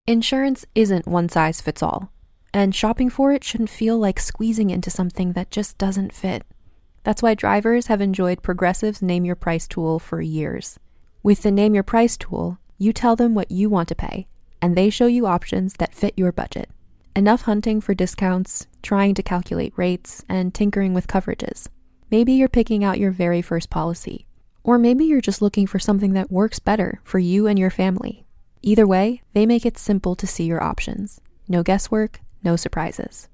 Insurance isn't one size fits all, and shopping for it shouldn't feel like squeezing into something that just doesn't fit. That's why drivers have enjoyed Progressive's Name Your Price tool for years. With the Name Your Price tool, you tell them what you want to pay, and they show you options that fit your budget. Enough hunting for discounts, trying to calculate rates, and tinkering with coverages. Maybe you're picking out your very first policy, or maybe you're just looking for something that works better for you and your family. Either way, they make it simple to see your options. No guesswork, no surprises.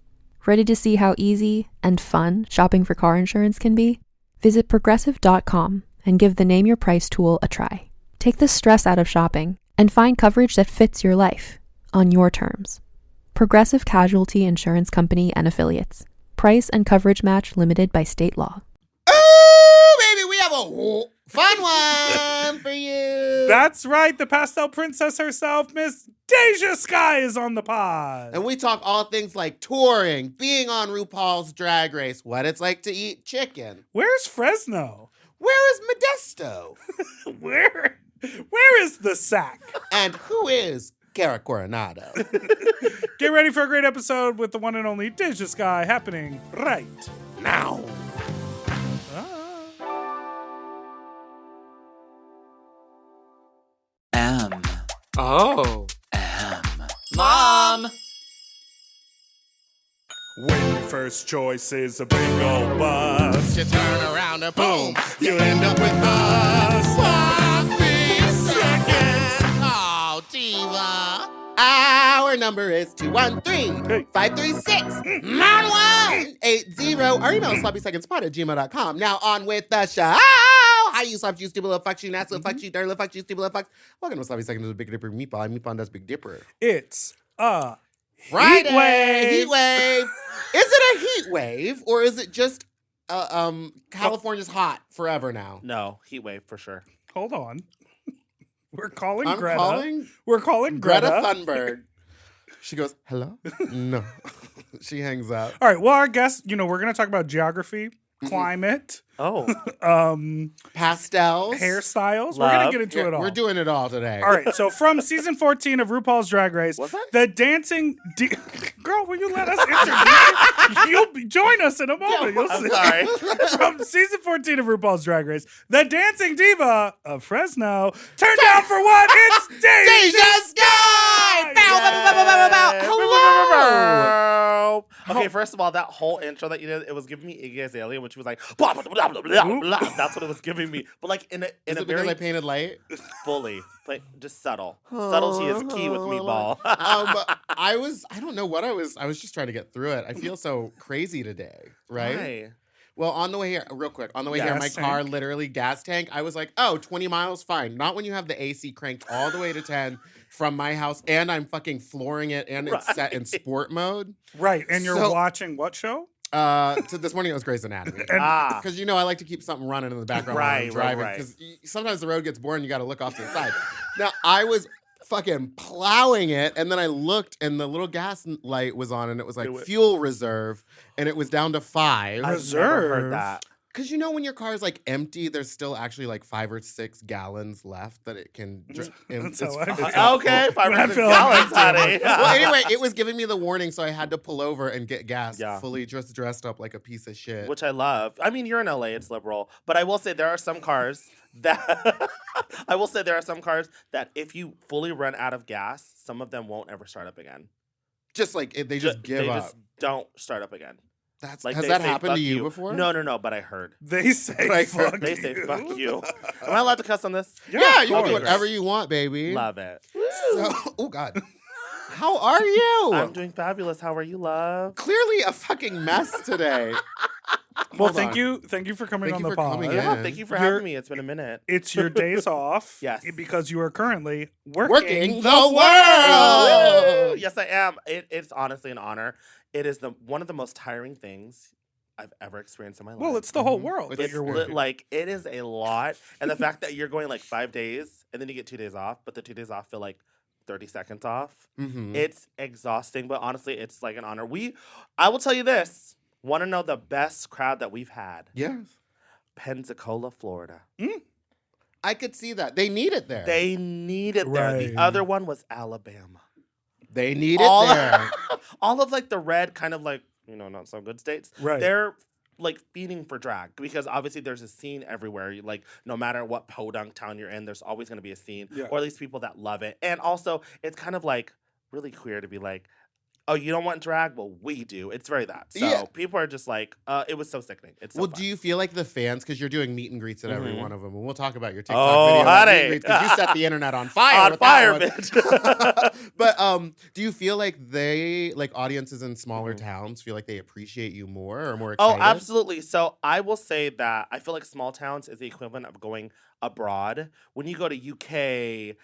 Ready to see how easy and fun shopping for car insurance can be? Visit Progressive.com and give the Name Your Price tool a try. Take the stress out of shopping and find coverage that fits your life on your terms. Progressive Casualty Insurance Company and Affiliates. Price and coverage match limited by state law. Oh, baby, we have a fun one for you. That's right. The Pastel Princess herself, Miss Deja Skye, is on the pod. And we talk all things like touring, being on RuPaul's Drag Race, what it's like to eat chicken. Where's Fresno? Where is Modesto? Where is the sack? And who is Cara Coronado? Get ready for a great episode with the one and only Deja Skye happening right Now. M. Oh. M. Mom! When your first choice is a big old bus, You turn around and boom, you end up with a sloppy seconds. Oh, Diva. Our number is 213-536-9180. Our email is sloppysecondspot@gmail.com. Now on with the show. Hi, you sloppy, you stupid little fucks, you nasty little fucks, you dirty little fucks, you stupid little fucks. Welcome to Sloppy Seconds with Big Dipper Meatball. I'm Meatball and that's Big Dipper. it's a Friday. heat wave. Heat wave. Is it a heat wave or is it just California's hot forever now? No, heat wave for sure. Hold on. We're calling I'm Greta. calling We're calling Greta Greta. Thunberg. She goes, hello? No. She hangs up. All right. Well, our guest, we're going to talk about geography, climate, Oh, Pastels. hairstyles. We're going to Love. get into Yeah, it all. we're doing it all today. All right, so from season 14 of RuPaul's Drag Race, Was that? the Dancing Girl, will you let us introduce you? You'll join us in a moment. You'll I'm see. sorry. From season 14 of RuPaul's Drag Race, the Dancing Diva of Fresno. Turn down for what? It's Deja Deja Skye! Bow, bow, bow, bow, bow, bow, bow. Hello! Okay, first of all, that whole intro that you did, it was giving me Iggy Azalea when she was like, blah, blah, blah, blah, blah, blah. That's what it was giving me. But like in Is a it because very I painted light? fully, like just subtle. Subtlety is key with Meatball. I don't know what I was just trying to get through it. I feel so crazy today, right? Why? Well, on the way here, real quick, on the way here, my Gas car tank. literally gas tank. I was like, oh, 20 miles, fine. Not when you have the AC cranked all the way to 10 from my house and I'm fucking flooring it and it's set in sport mode. Right, and you're So- watching what show? So this morning it was Grey's Anatomy. Ah, Because, I like to keep something running in the background while I'm Right, driving. right. Because sometimes the road gets boring, you got to look off to the side. Now, I was fucking plowing it, and then I looked, and the little gas light was on, and it was like fuel reserve, and it was down to 5. I've never heard that. Because when your car is like empty, there's still actually like 5 or 6 gallons left that it can. That's how I it's feel. Okay, When I 500 feel gallons, like honey. well, anyway, it was giving me the warning, so I had to pull over and get gas, Yeah. fully just dressed up like a piece of shit. Which I love. I mean, you're in LA, it's liberal. But I will say there are some cars that if you fully run out of gas, some of them won't ever start up again. Just like they just give they up. just don't start up again. Has Like that they say, happened "Fuck to you before? No, but I heard. They say Like, fuck They you. say fuck you. Am I allowed to cuss on this? Yeah, of you can do course. whatever you want, baby. Love it. So, oh God, how are you? I'm doing fabulous. How are you, love? Clearly a fucking mess today. Well, Hold thank on. you for coming Thank on you the for pod. coming Yeah, in. thank you for You're- having me. It's been a minute. It's your days off. Yes. Because you are currently Working the Woo! world. Yes, I am. It's honestly an honor. It is one of the most tiring things I've ever experienced in my life. Well, it's the whole Mhm. world that It's you're lit- working. Like, it is a lot. And the fact that you're going like 5 days and then you get 2 days off, but the 2 days off feel like 30 seconds off. Mhm. It's exhausting, but honestly, it's like an honor. I will tell you this. Want to know the best crowd that we've had? Yes, Pensacola, Florida. I could see that. They need it there. They need it there. Right. The other one was Alabama. They need all, it there. all of like the red kind of like, not so good states. Right. They're like feeding for drag because obviously there's a scene everywhere. Like no matter what podunk town you're in, there's always going to be a scene, or at least people that love it. And also, it's kind of like really queer to be like, oh, you don't want drag? Well, we do. It's very that. So people are just like, it was so sickening. It's so fun. Do you feel like the fans, because you're doing meet and greets at every one of them, and we'll talk about your TikTok Oh, video honey. meet and greets, because you set the internet on fire. On fire, bitch. But do you feel like audiences in smaller towns feel like they appreciate you more or more excited? Oh, absolutely. So I will say that I feel like small towns is the equivalent of going abroad. When you go to UK,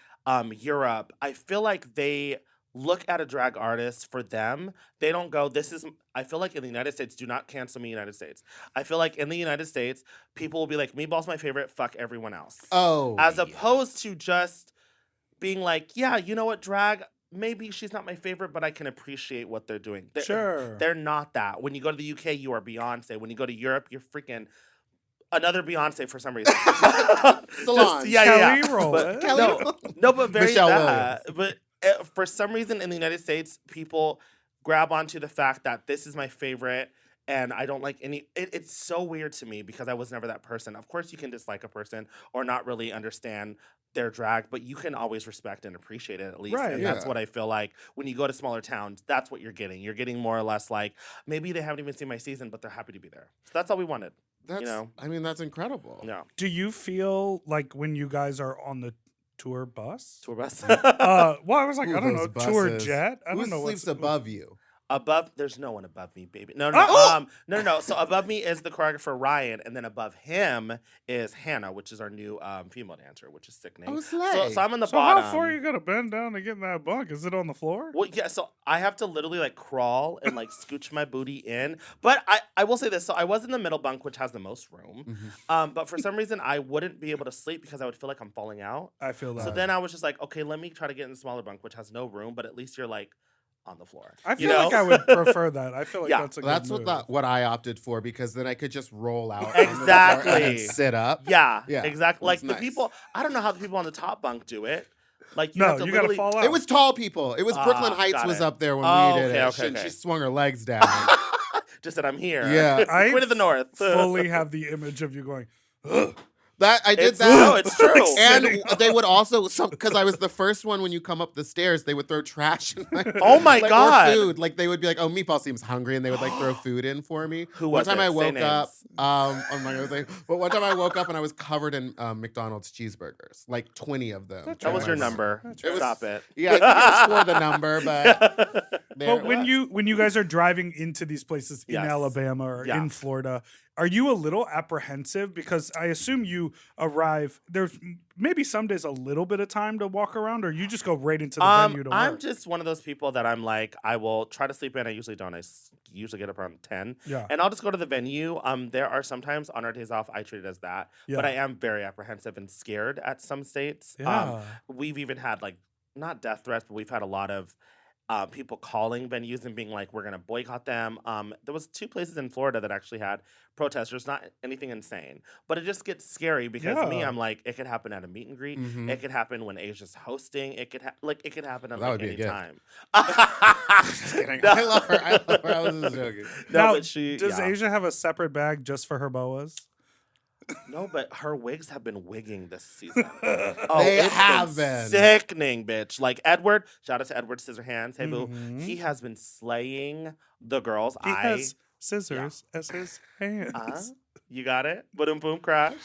Europe, I feel like they look at a drag artist for them. They don't go, I feel like in the United States, do not cancel me, United States. I feel like in the United States, people will be like, Meatball's my favorite, fuck everyone else. Oh. As opposed to just being like, yeah, you know what, drag, maybe she's not my favorite, but I can appreciate what they're doing. They're not that. When you go to the UK, you are Beyonce. When you go to Europe, you're freaking another Beyonce for some reason. Solange. Kelly Rowland. No, but very Michelle that. But for some reason in the United States, people grab onto the fact that this is my favorite and I don't like any. It's so weird to me because I was never that person. Of course, you can dislike a person or not really understand their drag, but you can always respect and appreciate it at least. Right, and that's what I feel like when you go to smaller towns, that's what you're getting. You're getting more or less like, maybe they haven't even seen my season, but they're happy to be there. So that's all we wanted. I mean, that's incredible. Yeah. Do you feel like when you guys are on the tour bus? Tour bus. Well, I was like, Ooh, I don't know, those tour buses. jet? I Who don't know sleeps above you? Above, there's no one above me, baby. No. No. So above me is the choreographer Ryan, and then above him is Hannah, which is our new female dancer, which is sickening. Oh, slay. So I'm in the So bottom. how far you gotta bend down to get in that bunk? Is it on the floor? Well, yeah. So I have to literally like crawl and like scooch my booty in. But I will say this. So I was in the middle bunk, which has the most room. But for some reason, I wouldn't be able to sleep because I would feel like I'm falling out. I feel that. So then I was just like, okay, let me try to get in the smaller bunk, which has no room, but at least you're like on the floor. I feel like I would prefer that. I feel like that's a good move. What I opted for, because then I could just roll out Exactly. on the floor and sit up. Yeah, Yeah, exactly. Like that's the nice. people, I don't know how the people on the top bunk do it. Like No, have to you gotta literally- fall out. It was tall people. It was Brooklyn Heights got was it. up there when Oh, we did it. okay, And okay. she swung her legs down. Just that I'm here. Yeah. I Queen of the North. fully have the image of you going, That I did It's that. true. It's true. And they would also, because I was the first one when you come up the stairs, they would throw trash in my Oh my or God. food. Like they would be like, "Oh, Meatball seems hungry," and they would like throw food in for me. Who one was time it? I Say woke up, names. I'm not gonna say, but one time I woke up and I was covered in McDonald's cheeseburgers, like 20 of them. That was your number. It was- Stop it. Yeah, I couldn't score the number, but there but it when was. you guys are driving into these places in Yes. Alabama or Yeah. in Florida, are you a little apprehensive? Because I assume you arrive, there's maybe some days a little bit of time to walk around, or you just go right into the venue to work? I'm just one of those people that I'm like, I will try to sleep in. I usually don't. I usually get up around 10. Yeah. And I'll just go to the venue. There are sometimes on our days off, I treat it as that. Yeah. But I am very apprehensive and scared at some states. Yeah. We've even had like, not death threats, but we've had a lot of people calling venues and being like, we're going to boycott them. There was 2 places in Florida that actually had protesters, not anything insane. But it just gets scary because me, Yeah. I'm like, it could happen at a meet and greet. Mhm. It could happen when Asia's hosting. It could it could happen at That like would be a any gift. time. Just kidding. I love her. I was just joking. No, Now, but she does yeah. Asia have a separate bag just for her boas? No, but her wigs have been wigging this season. They it's have been. sickening, bitch. Like Edward, shout out to Edward Scissorhands. Hey boo, Mhm. he has been slaying the girls. He has scissors as his hands. You got it. Boom, boom, crash.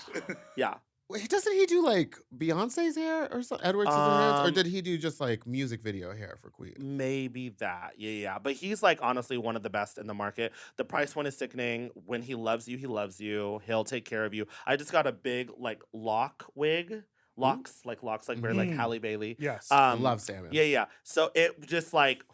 Yeah. Wait, doesn't he do like Beyonce's hair or something? Edward Scissorhands? Or Um, did he do just like music video hair for Queen? Maybe that. Yeah. But he's like honestly one of the best in the market. The price point is sickening. When he loves you, he loves you. He'll take care of you. I just got a big like lock wig. Locks like very like Mhm. Halle Bailey. Yes. I love salmon. Yeah. So it just like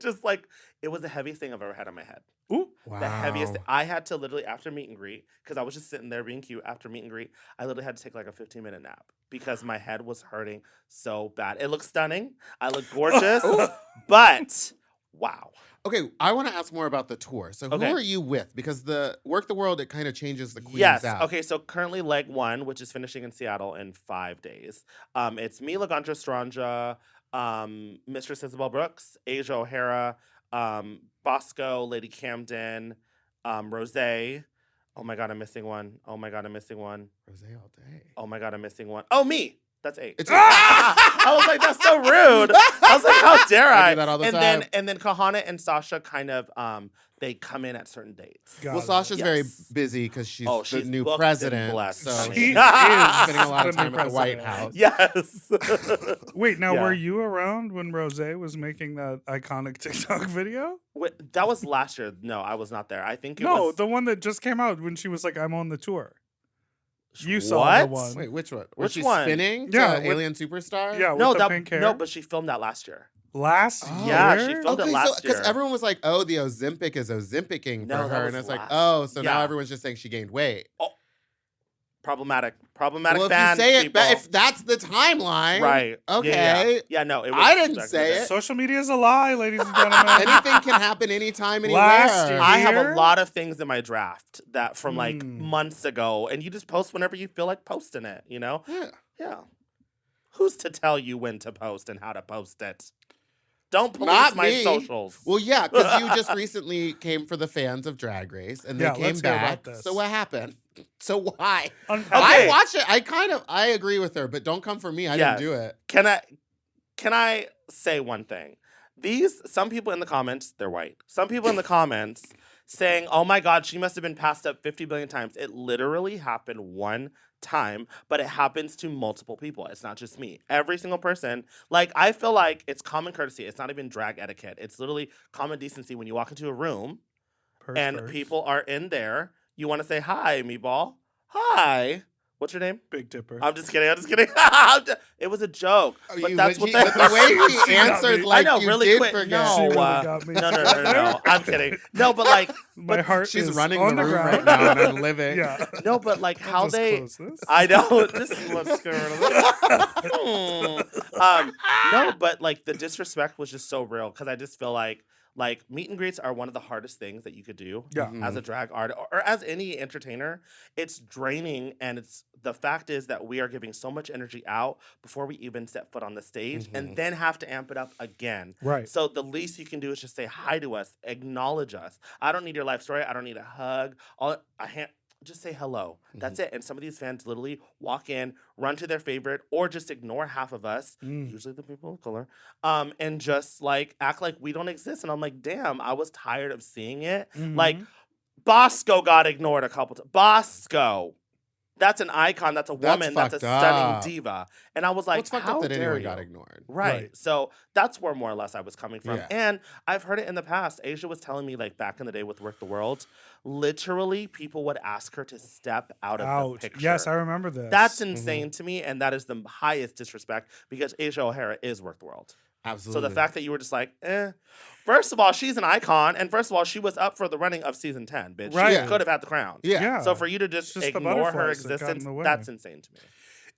just like it was the heaviest thing I've ever had on my head. Ooh. Wow. The heaviest. I had to literally after meet and greet because I was just sitting there being cute after meet and greet. I literally had to take like a 15-minute nap because my head was hurting so bad. It looked stunning. I look gorgeous, but wow. Okay, I want to ask more about the tour. So Okay. who are you with? Because the Werq The World, it kind of changes the queens Yes. out. Okay. So currently leg 1, which is finishing in Seattle in 5 days. It's me, Laganja Stranja, Mistress Isabel Brooks, Asia O'Hara, Bosco, Lady Camden, Rose. Oh my God, I'm missing one. Oh my God, I'm missing one. Rose all day. Oh my God, I'm missing one. Oh, me. That's 8. It's I was like, that's so rude. I was like, how dare I? I do that all the and time. then Kahana and Sasha kind of they come in at certain dates. Got Well, it. Sasha's very Yes. busy because she's Oh, the she's new booked and president. blessed. So She she's is spending a lot of the new time at the White president. House. Yes. Wait, now Yeah. were you around when Rose was making that iconic TikTok video? Wait, that was last year. No, I was not there. I think it No, was. the one that just came out when she was like, "I'm on the tour." You saw the What? one. Wait, which one? Which Was she one? spinning? Yeah, To with- Alien Superstar? Yeah, No, with the pink hair. no, but she filmed that last year. Last Oh. year. Yeah, she filmed it Okay, last because year. everyone was like, "Oh, the Ozempic is Ozempicing No, for that her," was and it's like, last- "Oh, so now yeah. everyone's just saying she gained weight." Problematic Well, if fans. you say it, people. if that's the timeline, right? Okay, Yeah, no, it was I didn't back say in the it. Social media is a lie, ladies and gentlemen. anything can happen anytime, anywhere. Last year. I have Here? a lot of things in my draft that from like Hmm. months ago, and you just post whenever you feel like posting it. You know? Yeah. Yeah. Who's to tell you when to post and how to post it? Don't police Not my me. socials. Well, yeah, because you just recently came for the fans of Drag Race, and they Yeah, came let's hear back. about this. So what happened? So why? Unpack Okay. I watch it. I agree with her, but don't come for me. I Yes. didn't do it. Can I say one thing? Some people in the comments, they're white. Some people in the comments saying, "Oh my God, she must have been passed up 50 billion times." It literally happened one time, but it happens to multiple people. It's not just me. Every single person. Like, I feel like it's common courtesy. It's not even drag etiquette. It's literally common decency when you walk into a room Purse and first. people are in there. You want to say, "Hi, Meatball. Hi. What's your name?" Big Dipper. I'm just kidding. It was a joke. But that's what but the way She he got answered, me. like I know, you really did quick. forget. No, She really got me. no. I'm kidding. No, but like, My heart She's is running on the room ground. right now, and I'm living. Yeah. no, but like I'll how just they. close this. I know this is what's going on. No, but like the disrespect was just so real because I just feel like meet and greets are one of the hardest things that you could do Yeah. as a drag artist or as any entertainer. It's draining, and the fact is that we are giving so much energy out before we even set foot on the stage, and then have to amp it up again. Right. So the least you can do is just say hi to us, acknowledge us. I don't need your life story. I don't need a hug. Just say hello. That's it. And some of these fans literally walk in, run to their favorite, or just ignore half of us, usually the people of color, and just like act like we don't exist. And I'm like, damn, I was tired of seeing it. Like, Bosco got ignored a couple times. Bosco. That's an icon. That's a woman. That's a fucked up. stunning diva. And I was like, What's fucked how up that dare anyone you? got ignored? Right. So that's where more or less I was coming from. Yeah. And I've heard it in the past. Asia was telling me, like, back in the day with Werq The World, literally people would ask her to step out of the picture. Yes, I remember this. That's insane to me, and that is the highest disrespect because Asia O'Hara is Werq The World. Absolutely. So the fact that you were just like, first of all, she's an icon, and first of all, she was up for the running of season 10, bitch. Right. She could have had the crown. Yeah. Yeah. So for you to just It's just the ignore her butterflies that got in existence, the way. that's insane to me.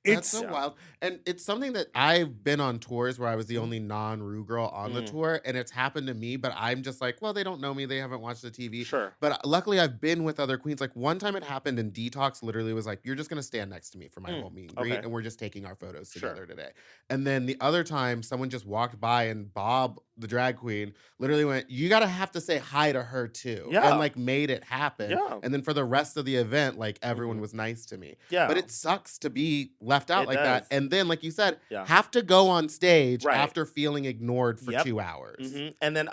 That's It's so wild. And it's something that I've been on tours where I was the only non-Rue girl on the tour, and it's happened to me, but I'm just like, well, they don't know me. They haven't watched the TV. Sure. But luckily, I've been with other queens. Like, one time it happened, and Detox literally was like, you're just going to stand next to me for my whole meet and greet, Okay. and we're just taking our photos Sure. together today. And then the other time, someone just walked by, and Bob, the drag queen, literally went, you got to have to say hi to her, too. Yeah. And, like, made it happen. Yeah. And then for the rest of the event, like, everyone was nice to me. Yeah. But it sucks to be left out It like that. does. And then, like you said, Yeah. have to go on stage Right. after feeling ignored for Yep. 2 hours. And then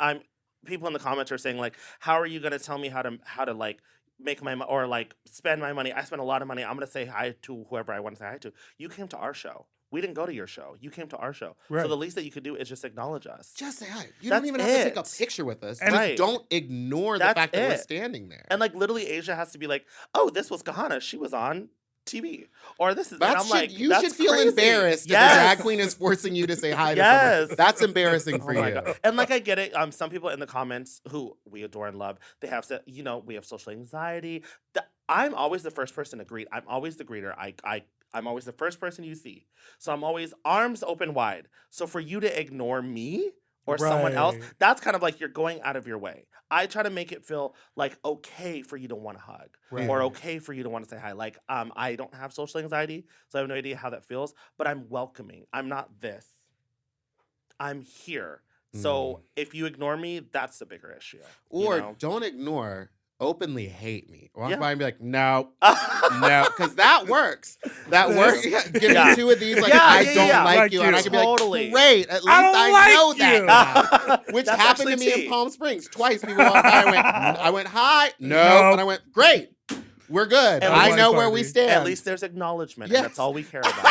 people in the comments are saying like, how are you going to tell me how to like make my or like spend my money? I spend a lot of money. I'm going to say hi to whoever I want to say hi to. You came to our show. We didn't go to your show. You came to our show. Right. So the least that you could do is just acknowledge us. Just say hi. You That's don't even have to take a it. picture with us. And- Just Right. don't ignore the That's fact that we're it. standing there. And like literally Asia has to be like, oh, this was Kahana. She was on TV. Or this is, and I'm like, you that's should feel crazy. embarrassed Yes. if the drag queen is forcing you to say hi to Yes. someone. That's embarrassing for Oh my you. God. And like I get it. Some people in the comments who we adore and love, they have said, we have social anxiety. I'm always the first person to greet. I'm always the greeter. I'm always the first person you see. So I'm always arms open wide. So for you to ignore me or someone else, Right. that's kind of like you're going out of your way. I try to make it feel like okay for you to want to hug Right. or okay for you to want to say hi. Like I don't have social anxiety, so I have no idea how that feels, but I'm welcoming. I'm not this. I'm here. So if you ignore me, that's the bigger issue. Or don't ignore, openly hate me. Walk by and be like, no, because that works. That works. Getting two of these, I don't like you. And I can be like, great, at least I know that now. Which happened to me in Palm Springs twice. People walked by, I went, hi, no, and I went, great, we're good. I know where we stand. At least there's acknowledgement, and that's all we care about.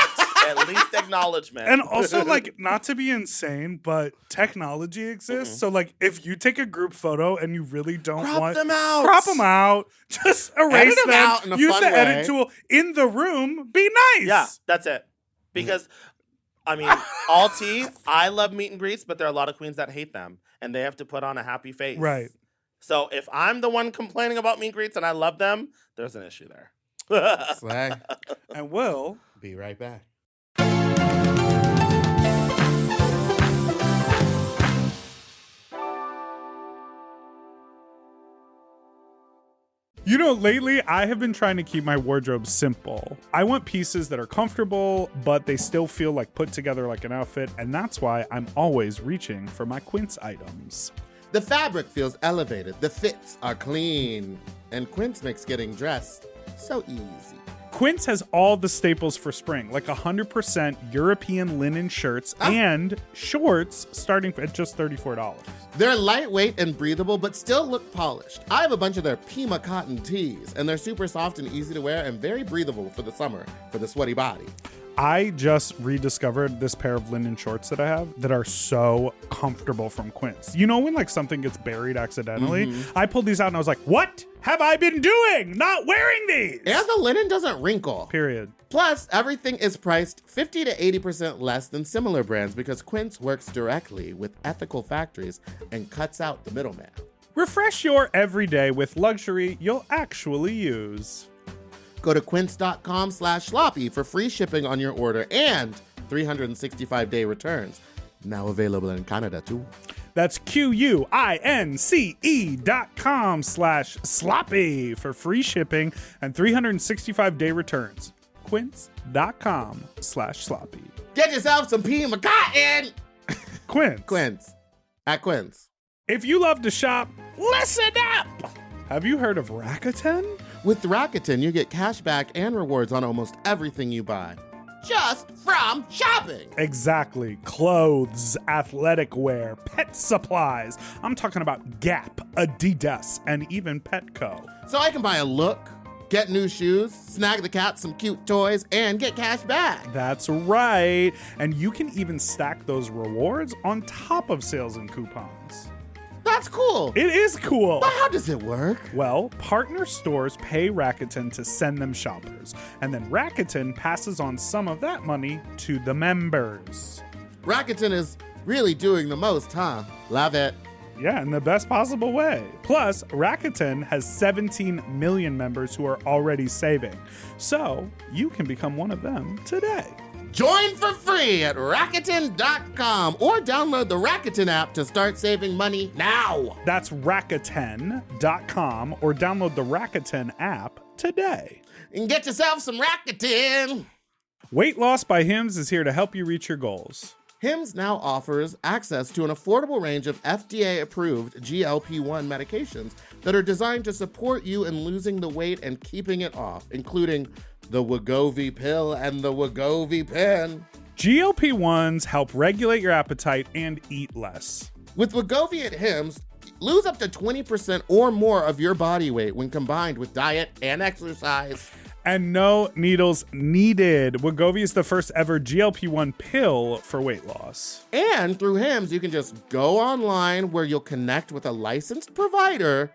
At least acknowledgement. And also, not to be insane, but technology exists. So, if you take a group photo and you really don't crop them out. Crop them out. Just erase them. Out in a Use fun the way. edit tool in the room. Be nice. Yeah, that's it. Because, all tea, I love meet and greets, but there are a lot of queens that hate them. And they have to put on a happy face. Right. So, if I'm the one complaining about meet and greets and I love them, there's an issue there. Slay. And we'll be right back. Lately I have been trying to keep my wardrobe simple. I want pieces that are comfortable, but they still feel put together like an outfit, and that's why I'm always reaching for my Quince items. The fabric feels elevated, the fits are clean, and Quince makes getting dressed so easy. Quince has all the staples for spring, 100% European linen shirts and shorts starting at just $34. They're lightweight and breathable, but still look polished. I have a bunch of their Pima cotton tees, and they're super soft and easy to wear and very breathable for the summer for the sweaty body. I just rediscovered this pair of linen shorts that I have that are so comfortable from Quince. You know when something gets buried accidentally? I pulled these out and I was like, what have I been doing? Not wearing these! And the linen doesn't wrinkle. Period. Plus, everything is priced 50 to 80% less than similar brands because Quince works directly with ethical factories and cuts out the middleman. Refresh your everyday with luxury you'll actually use. Go to quince.com/sloppy for free shipping on your order and 365-day returns. Now available in Canada, too. That's QUINCE.com/sloppy for free shipping and 365-day returns. Quince.com/sloppy. Get yourself some Pima cotton! Quince. Quince. At Quince. If you love to shop, listen up! Have you heard of Rakuten? With Rakuten, you get cash back and rewards on almost everything you buy. Just from shopping. Exactly. Clothes, athletic wear, pet supplies. I'm talking about Gap, Adidas, and even Petco. So I can buy a look, get new shoes, snag the cat some cute toys, and get cash back. That's right. And you can even stack those rewards on top of sales and coupons. That's cool. It is cool. But how does it work? Well, partner stores pay Rakuten to send them shoppers, and then Rakuten passes on some of that money to the members. Rakuten is really doing the most, huh? Love it. Yeah, in the best possible way. Plus, Rakuten has 17 million members who are already saving. So, you can become one of them today. Join for free at Rakuten.com or download the Rakuten app to start saving money now. That's Rakuten.com or download the Rakuten app today. And get yourself some Rakuten. Weight Loss by Hims is here to help you reach your goals. Hims now offers access to an affordable range of FDA-approved GLP-1 medications that are designed to support you in losing the weight and keeping it off, including the Wegovy pill and the Wegovy pen. GLP-1s help regulate your appetite and eat less. With Wegovy at Hims, lose up to 20% or more of your body weight when combined with diet and exercise. And no needles needed. Wegovy is the first ever GLP-1 pill for weight loss. And through Hims, you can just go online where you'll connect with a licensed provider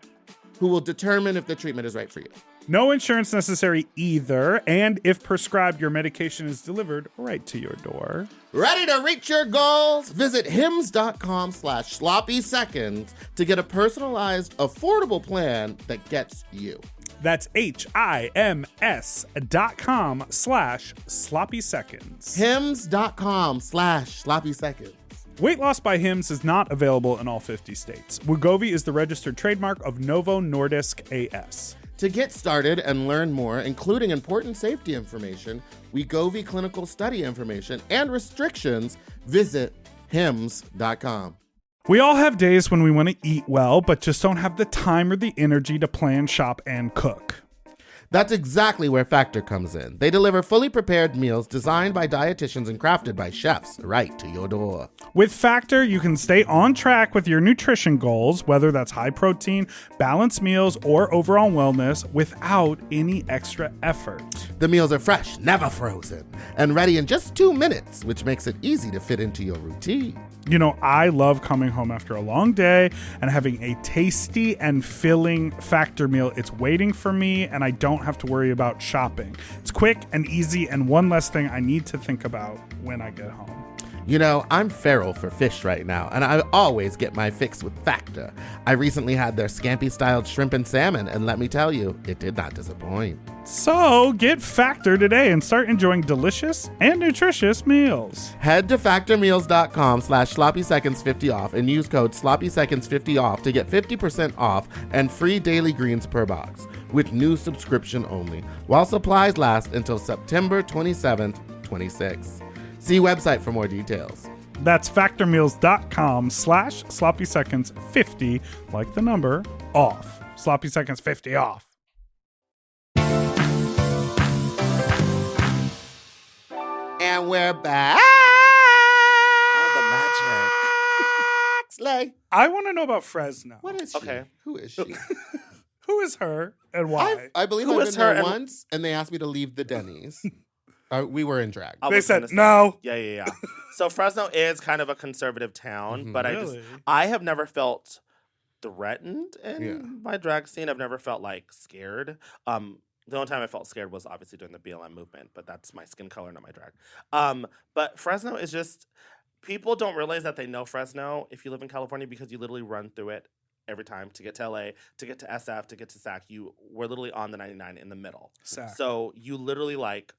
who will determine if the treatment is right for you. No insurance necessary either, and if prescribed, your medication is delivered right to your door. Ready to reach your goals? Visit hims.com/sloppy seconds to get a personalized, affordable plan that gets you. That's HIMS.com/sloppy seconds. hims.com/sloppy seconds. Weight Loss by Hims is not available in all 50 states. Wegovy is the registered trademark of Novo Nordisk AS. To get started and learn more, including important safety information, Wegovy clinical study information, and restrictions, visit hims.com. We all have days when we want to eat well, but just don't have the time or the energy to plan, shop, and cook. That's exactly where Factor comes in. They deliver fully prepared meals designed by dietitians and crafted by chefs right to your door. With Factor, you can stay on track with your nutrition goals, whether that's high protein, balanced meals, or overall wellness, without any extra effort. The meals are fresh, never frozen, and ready in just 2 minutes, which makes it easy to fit into your routine. You know, I love coming home after a long day and having a tasty and filling Factor meal. It's waiting for me, and I don't have to worry about shopping. It's quick and easy, and one less thing I need to think about when I get home. You know, I'm feral for fish right now, and I always get my fix with Factor. I recently had their scampi-styled shrimp and salmon, and let me tell you, it did not disappoint. So get Factor today and start enjoying delicious and nutritious meals. Head to factormeals.com/sloppyseconds50 off and use code sloppyseconds50 off to get 50% off and free daily greens per box with new subscription only, while supplies last until September 27th, 26. See website for more details. That's factormeals.com/sloppyseconds50, like the number, off. Sloppy Seconds 50 off. And we're back. The magic. Slay. I want to know about Fresno. What is she? Okay. Who is she? Who is her and why? I believe Who I've is been there her and- once, and they asked me to leave the Denny's. We were in drag. I They was said gonna say- no. Yeah. So Fresno is kind of a conservative town, but Really? I have never felt threatened in Yeah. my drag scene. I've never felt like scared. The only time I felt scared was obviously during the BLM movement, but that's my skin color, not my drag. But Fresno is just, people don't realize that they know Fresno if you live in California because you literally run through it every time to get to LA, to get to SF, to get to SAC. We're literally on the 99 in the middle. Sack. So you literally like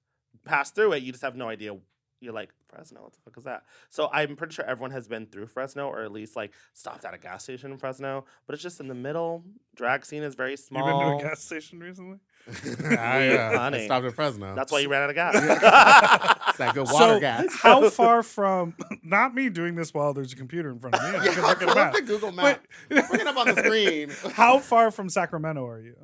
pass through it. You just have no idea. You're like, Fresno, what the fuck is that? So I'm pretty sure everyone has been through Fresno or at least like stopped at a gas station in Fresno. But it's just in the middle. Drag scene is very You small. been to a gas station recently? I Honey. stopped at Fresno. That's why you ran out of gas. It's that good water So, gas. how far from, not me doing this while there's a computer in front of me. I Yeah, can look at a pull up map. the Google map. Bring it up on the screen. How far from Sacramento are you?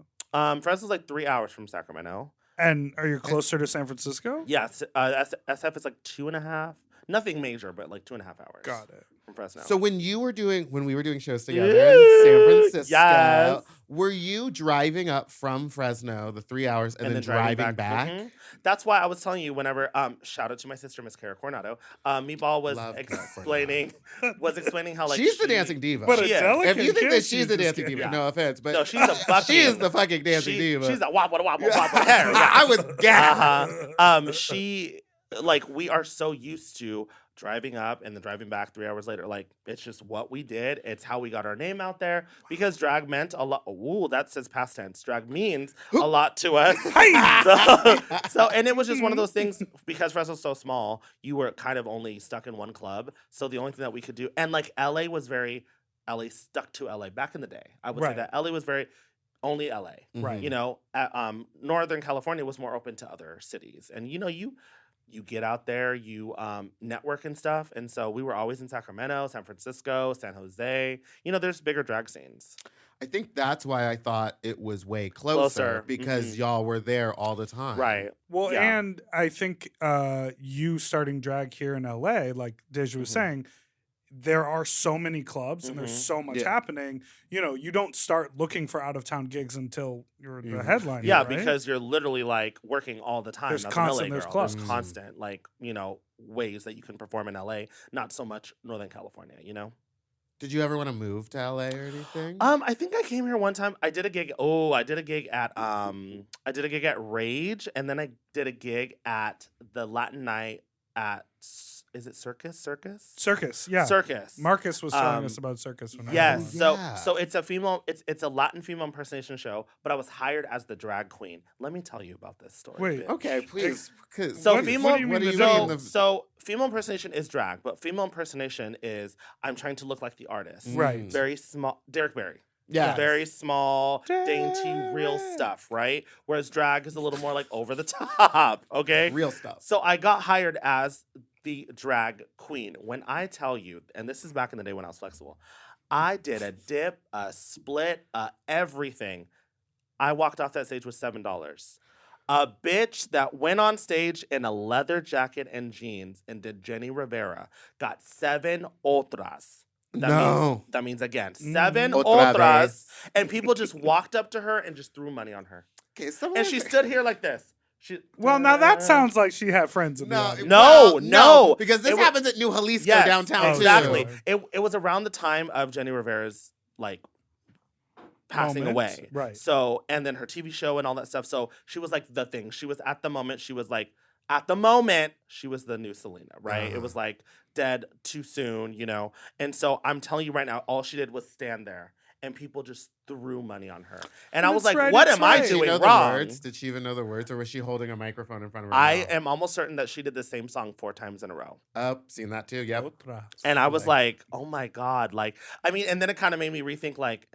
Fresno's like 3 hours from Sacramento. And are you closer to San Francisco? Yeah, SF is like 2.5. Nothing major, but like 2.5 hours. Got it. From Fresno. So when we were doing shows together Yeah. in San Francisco, Yes. were you driving up from Fresno the 3 hours and then driving back? Mhm. That's why I was telling you whenever shout out to my sister Miss Cara Coronado. Meatball was Love Cara explaining how like she's the she- dancing diva. But She a is. delicate If you think kid, that she's the dancing just diva, yeah. no offense, but No, she's a bucket. she is the fucking dancing she, diva. She's a wobble wobble wobble hair. Yeah. I was gagged. She like we are so used to driving up and then driving back 3 hours later. Like it's just what we did. It's how we got our name out there because drag meant a lot. Ooh, that says past tense. Drag means a lot to us. So and it was just one of those things because Fresno's so small. You were kind of only stuck in one club. So the only thing that we could do and like LA stuck to LA back in the day. I would say Right. that LA was very only LA. Right. You know, Northern California was more open to other cities. And, you know, you get out there, you network and stuff. And so we were always in Sacramento, San Francisco, San Jose. You know, there's bigger drag scenes. I think that's why I thought it was way closer, Closer. because Mhm. y'all were there all the time. Right. Well, Yeah. and I think you starting drag here in LA, like Deja was Mhm. saying, there are so many clubs and there's Mhm. so much Yeah. happening. You know, you don't start looking for out of town gigs until you're the Mhm. headliner. Yeah, right? because you're literally like working all the time. There's as constant- an LA there's girl. clubs. There's constant, like, you know, ways that you can perform in LA. Not so much Northern California, you know? Did you ever want to move to LA or anything? I think I came here one time. I did a gig. Oh, I did a gig at Rage, and then I did a gig at the Latin night at is it Circus? Circus, yeah. Circus. Marcus was telling Um, us about Circus when I Yes. was- Oh, yeah. So it's a female. It's a Latin female impersonation show. But I was hired as the drag queen. Let me tell you about this story. Wait, bitch. Okay, please. 'Cause So What- female. what do you mean the so, name? so female impersonation is drag, but female impersonation is I'm trying to look like the artist. Right. Very small. Derek Barry. Yeah. Very small, dainty, real stuff, right? Whereas drag is a little more like over the top, okay? Real stuff. So I got hired as the drag queen. When I tell you, and this is back in the day when I was flexible, I did a dip, a split, everything. I walked off that stage with $7. A bitch that went on stage in a leather jacket and jeans and did Jenny Rivera got 7 otras. That means again, 7 Otra otras. vez. And people just walked up to her and just threw money on her. Okay, And she stood here like this. Well, now that sounds like she had friends in the audience. No, because this happens at New Jalisco Yes, downtown exactly. too. It was around the time of Jenny Rivera's like passing Moments, away. right. So, and then her TV show and all that stuff. So she was like the thing. She was at the moment. She was like, at the moment, she was the new Selena, right? It was like dead too soon, you know? And so I'm telling you right now, all she did was stand there. And people just threw money on her. And I was like, what am I Did she doing know wrong? the words? Did she even know the words? Or was she holding a microphone in front of her I mouth? am almost certain that she did the same song 4 times in a row. Seen that too, yep. And I was like, oh my God. Like, I mean, and then it kind of made me rethink, like,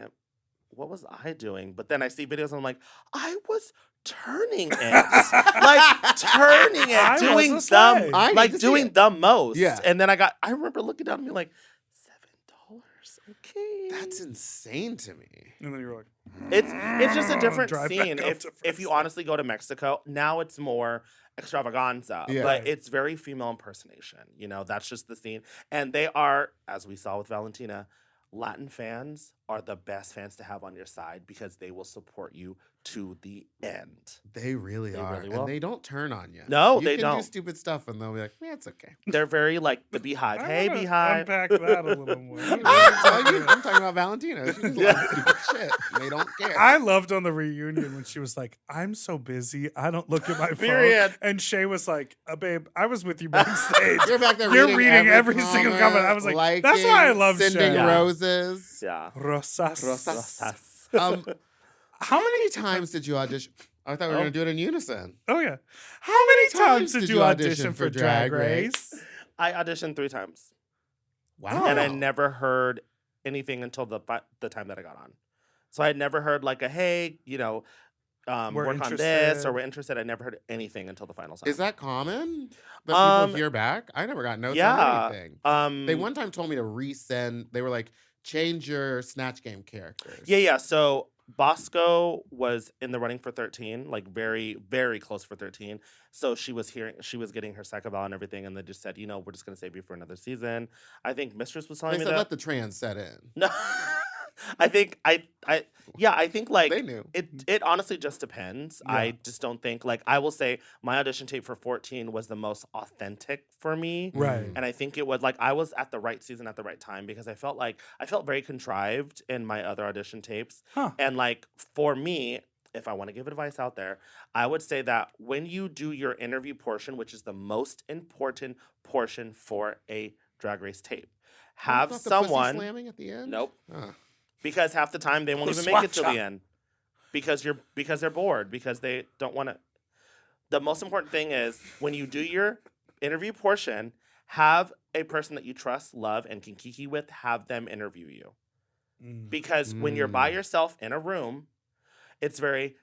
what was I doing? But then I see videos and I'm like, I was turning it. Like, turning it. Doing the most. Yeah. And then I remember looking down at me like, $7. Okay. That's insane to me. And then you were like, It's just a different Drive scene. back up to If you Fresno. honestly go to Mexico, now it's more extravaganza, Yeah. but it's very female impersonation. You know, that's just the scene. And they are, as we saw with Valentina, Latin fans are the best fans to have on your side because they will support you to the end. They really are. really will. And they don't turn on you. No, you they can don't. do stupid stuff and they'll be like, yeah, it's okay. They're very like the Beehive. Hey, wanna Beehive. Unpack that a little more. I'm talking about Valentina. She does a lot of stupid shit. They don't care. I loved on the reunion when she was like, I'm so busy, I don't look at my phone. Period. And Shay was like, babe, I was with you backstage. You're back there You're reading every single comment. I was like, that's why I love sending Shay. roses. Yeah. Rosas. How many times did you audition? I thought we were going to do it in unison. Oh, yeah. How many times did you audition for Drag Race? I auditioned 3 times. Wow. And I never heard anything until the time that I got on. So I had never heard like a, hey, you know, We're work on this interested. or we're interested. I never heard anything until the final song. Is that common? That people hear back? I never got notes on anything. They one time told me to resend. They were like, change your Snatch Game characters. Yeah. So Bosco was in the running for 13, like very, very close for 13. So she was getting her second ball and everything, and they just said, you know, we're just gonna save you for another season. I think Mistress was telling They me said that. let the trans set in. No. I think like They knew. it honestly just depends. Yeah. I just don't think, like, I will say my audition tape for 14 was the most authentic for me. Right. And I think it was like I was at the right season at the right time because I felt very contrived in my other audition tapes. Huh. And like for me, if I want to give advice out there, I would say that when you do your interview portion, which is the most important portion for a Drag Race tape, have Not the pussy someone. slamming at the end? Nope. Huh. Because half the time they won't even make it to the end. Because they're bored, because they don't want to. The most important thing is when you do your interview portion, have a person that you trust, love, and can kiki with, have them interview you. Because when you're by yourself in a room, it's very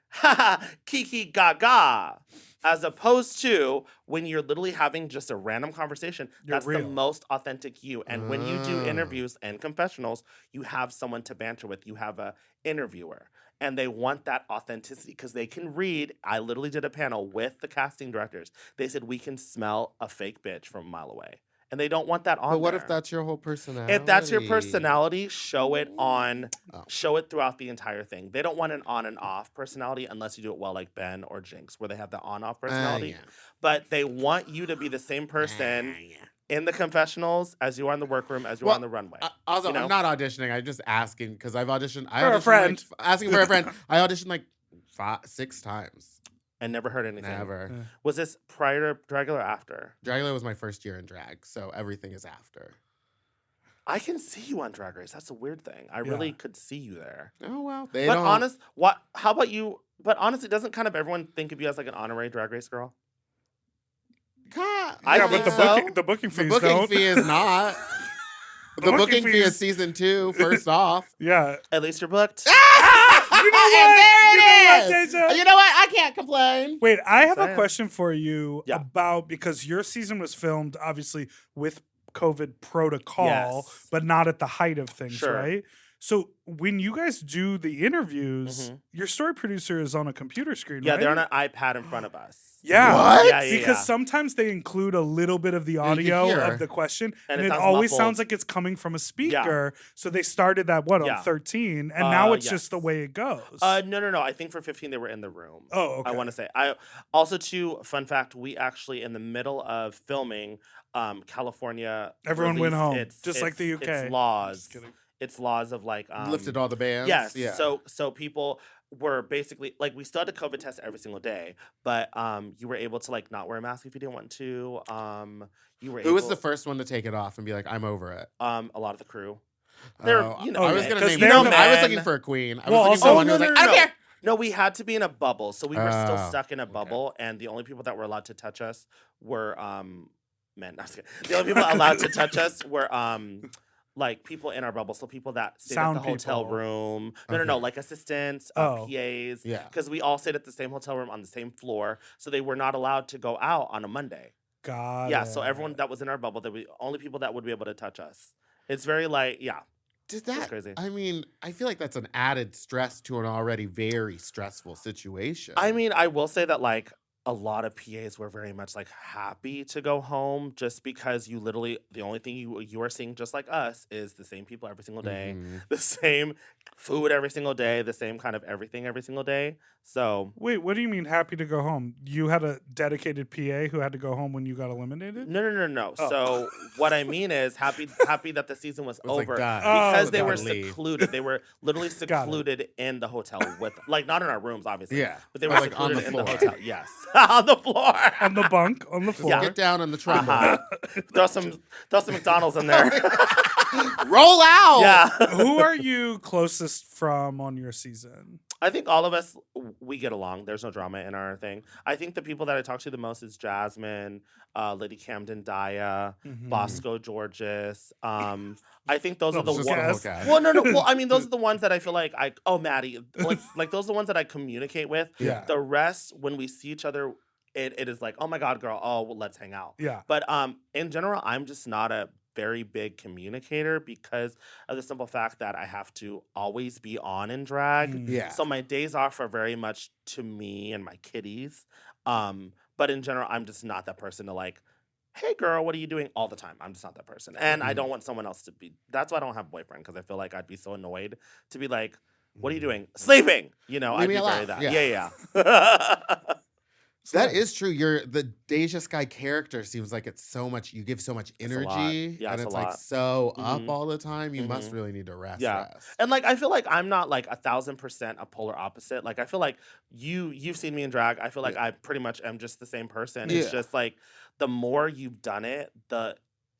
kiki gaga. As opposed to when you're literally having just a random conversation, that's real. the most authentic you. And when you do interviews and confessionals, you have someone to banter with. You have a interviewer. And they want that authenticity because they can read. I literally did a panel with the casting directors. They said, we can smell a fake bitch from a mile away. And they don't want that on But what there. if that's your whole personality? If that's your personality, show it throughout the entire thing. They don't want an on and off personality unless you do it well like Ben or Jinx, where they have the on-off personality. Yeah. But they want you to be the same person in the confessionals as you are in the workroom, as you are on the runway. Also, you know? I'm not auditioning. I'm just asking because I've auditioned. For a friend. Asking for a friend. I auditioned like 6 times. And never heard anything. Never. Yeah. Was this prior to Dragula or after? Dragula was my first year in drag, so everything is after. I can see you on Drag Race. That's a weird thing. I really could see you there. Oh well. How about you? But honestly, doesn't kind of everyone think of you as like an honorary Drag Race girl? God, I Yeah, think but so. the booking the fees booking don't. fee is not. The booking fee is season 2. First off. Yeah. At least you're booked. You know what? And there You know what, it is. Deja? You know what? I can't complain. Wait, I have a Saying. question for you Yeah. about, because your season was filmed obviously with COVID protocol, Yes. but not at the height of things, Sure. right? So when you guys do the interviews, Mhm. your story producer is on a computer screen, Yeah, right? they're on an iPad in front of us. Yeah. What? Yeah, Because sometimes they include a little bit of the you audio hear. of the question, And and it it sounds always muffled. sounds like it's coming from a speaker. So they started that, on Yeah. 13, and now it's Yes. just the way it goes. No. I think for 15 they were in the room. Oh, okay. I want to say. I also too. Fun fact: we actually in the middle of filming, California. Everyone went released home, just like the UK. Its laws. Just kidding. It's laws of like Lifted all the bans. Yes. Yeah. So people were basically like we still had a COVID test every single day, but you were able to like not wear a mask if you didn't want to. You were Who able, was the first one to take it off and be like, I'm over it? a lot of the crew. They're Oh, you know I was men. gonna 'Cause name. they're I the was men. looking for a queen. I Well, was looking also- for one who was like, I don't care. No, we had to be in a bubble, so we were still Oh, stuck in a bubble, and the only people that were allowed to touch us were men. No, I'm just kidding. The only people allowed to touch us were like people in our bubble, so people that stayed Sound at the hotel people. room. Okay. No, like assistants, Oh. PAs. Yeah. Because we all stayed at the same hotel room on the same floor, so they were not allowed to go out on a Monday. Got Yeah, it. so everyone that was in our bubble, the only people that would be able to touch us. It's very like, yeah. Did It's that? crazy. I mean, I feel like that's an added stress to an already very stressful situation. I mean, I will say that like a lot of PAs were very much like happy to go home just because you literally the only thing you are seeing just like us is the same people every single day, Mhm. the same food every single day, the same kind of everything every single day. So Wait, what do you mean happy to go home? You had a dedicated PA who had to go home when you got eliminated? no. Oh. So what I mean is happy that the season was was like, over done. because Oh, they were gotta leave. secluded. They were literally Got it. secluded in the hotel with like not in our rooms obviously. Yeah. But they Or, were like, on secluded the in the floor. hotel. Yes. On the floor. On the bunk, on the floor. Get down on the trundle. Uh-huh. throw some McDonald's in there. Roll out. Yeah. Who are you closest from on your season? I think all of us we get along. There's no drama in our thing. I think the people that I talk to the most is Jasmine, Lady Camden Daya, Mhm. Bosco Georges. I think those are the Just the whole ones. cast. Well, no. Well, I mean, those are the ones that I feel like Maddie, like those are the ones that I communicate with. Yeah. The rest, when we see each other, it is like, oh my God, girl, oh, well, let's hang out. Yeah. But in general, I'm just not a very big communicator because of the simple fact that I have to always be on in drag. Mm. Yeah. So my days off are very much to me and my kitties. But in general, I'm just not that person to like, hey girl, what are you doing all the time? I'm just not that person. And I don't want someone else to be. That's why I don't have a boyfriend because I feel like I'd be so annoyed to be like, what are you doing? Sleeping. You know, Leave I'd me be very alone. that. Yeah. Yeah. That is true. The Deja Skye character seems like it's so much. You give so much It's a lot. energy, Yeah, and it's it's a like lot. so up Mhm. all the time. You must Mhm. really need to rest. Yeah. Rest. And like I feel like I'm not like 1,000% a polar opposite. Like I feel like you've seen me in drag. I feel like I pretty much am just the same person. It's Yeah. just like the more you've done it,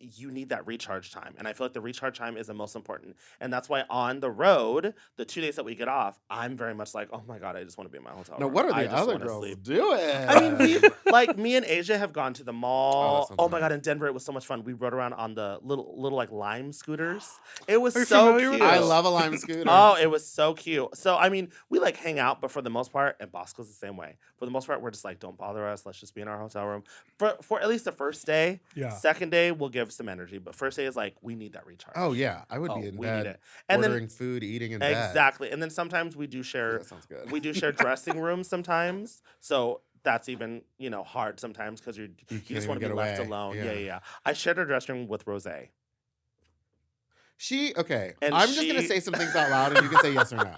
you need that recharge time. And I feel like the recharge time is the most important. And that's why on the road, the 2 days that we get off, I'm very much like, oh my God, I just want to be in my hotel Now, room. what are I the just other wanna girls sleep. doing? I mean, like me and Asia have gone to the mall. sounds Oh my fun. God, in Denver, it was so much fun. We rode around on the little like lime scooters. It was Are you so familiar cute. with I those? love a lime scooter. Oh, it was so cute. So I mean, we like hang out, but for the most part, and Bosco's the same way. For the most part, we're just like, don't bother us. Let's just be in our hotel room for at least the first day. Yeah. Second day, we'll give some energy, but first day is like we need that recharge. Oh yeah, I would Oh, be in we need bed it. And ordering then food, eating in bed. exactly, and then sometimes we do Yeah, share. that sounds good. We do share dressing rooms sometimes. So that's even hard sometimes because you can't just want to even be get left away. alone. Yeah. Yeah. I shared a dressing room with Rose. Okay. And I'm just gonna she- say some things out loud, and you can say yes or no.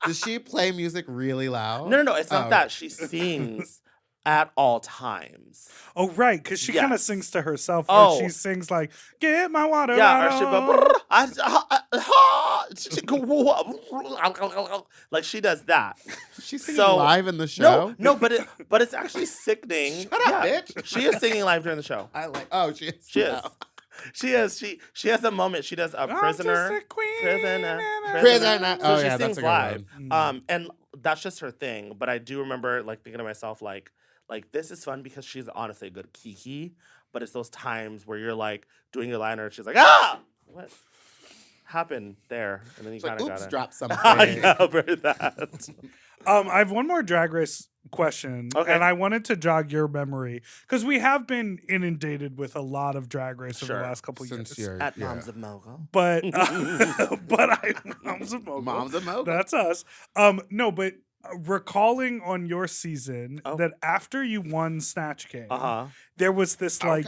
Does she play music really loud? No, it's not Oh, that. She sings at all times. Oh, right, because she kind of Yes. sings to herself. Oh. Or she sings like, get my water Yeah, or she bottle. go like she does that. She's singing So- live in the show. No, but it's actually sickening. Shut up, bitch. She is singing live during the show. I like. Oh, she is. She is. now. She is. She has a moment. She does a I'm just prisoner. a queen. Prisoner. Prisoner. So Oh, she yeah, sings that's a good live. one. And that's just her thing. But I do remember like thinking to myself like this is fun because she's honestly a good kiki. But it's those times where you're like doing your liner and she's like, ah! What? happened there, and then you It's like, kind of oops, got it. drop something. I know, very that. I have one more Drag Race question, Okay. and I wanted to jog your memory because we have been inundated with a lot of Drag Race over the Sure. last couple Since years. you're At Moms of Mogul. But Moms of Mogul. Moms of Mogul. That's us. No, but recalling on your season that after you won Snatch Game, there was this like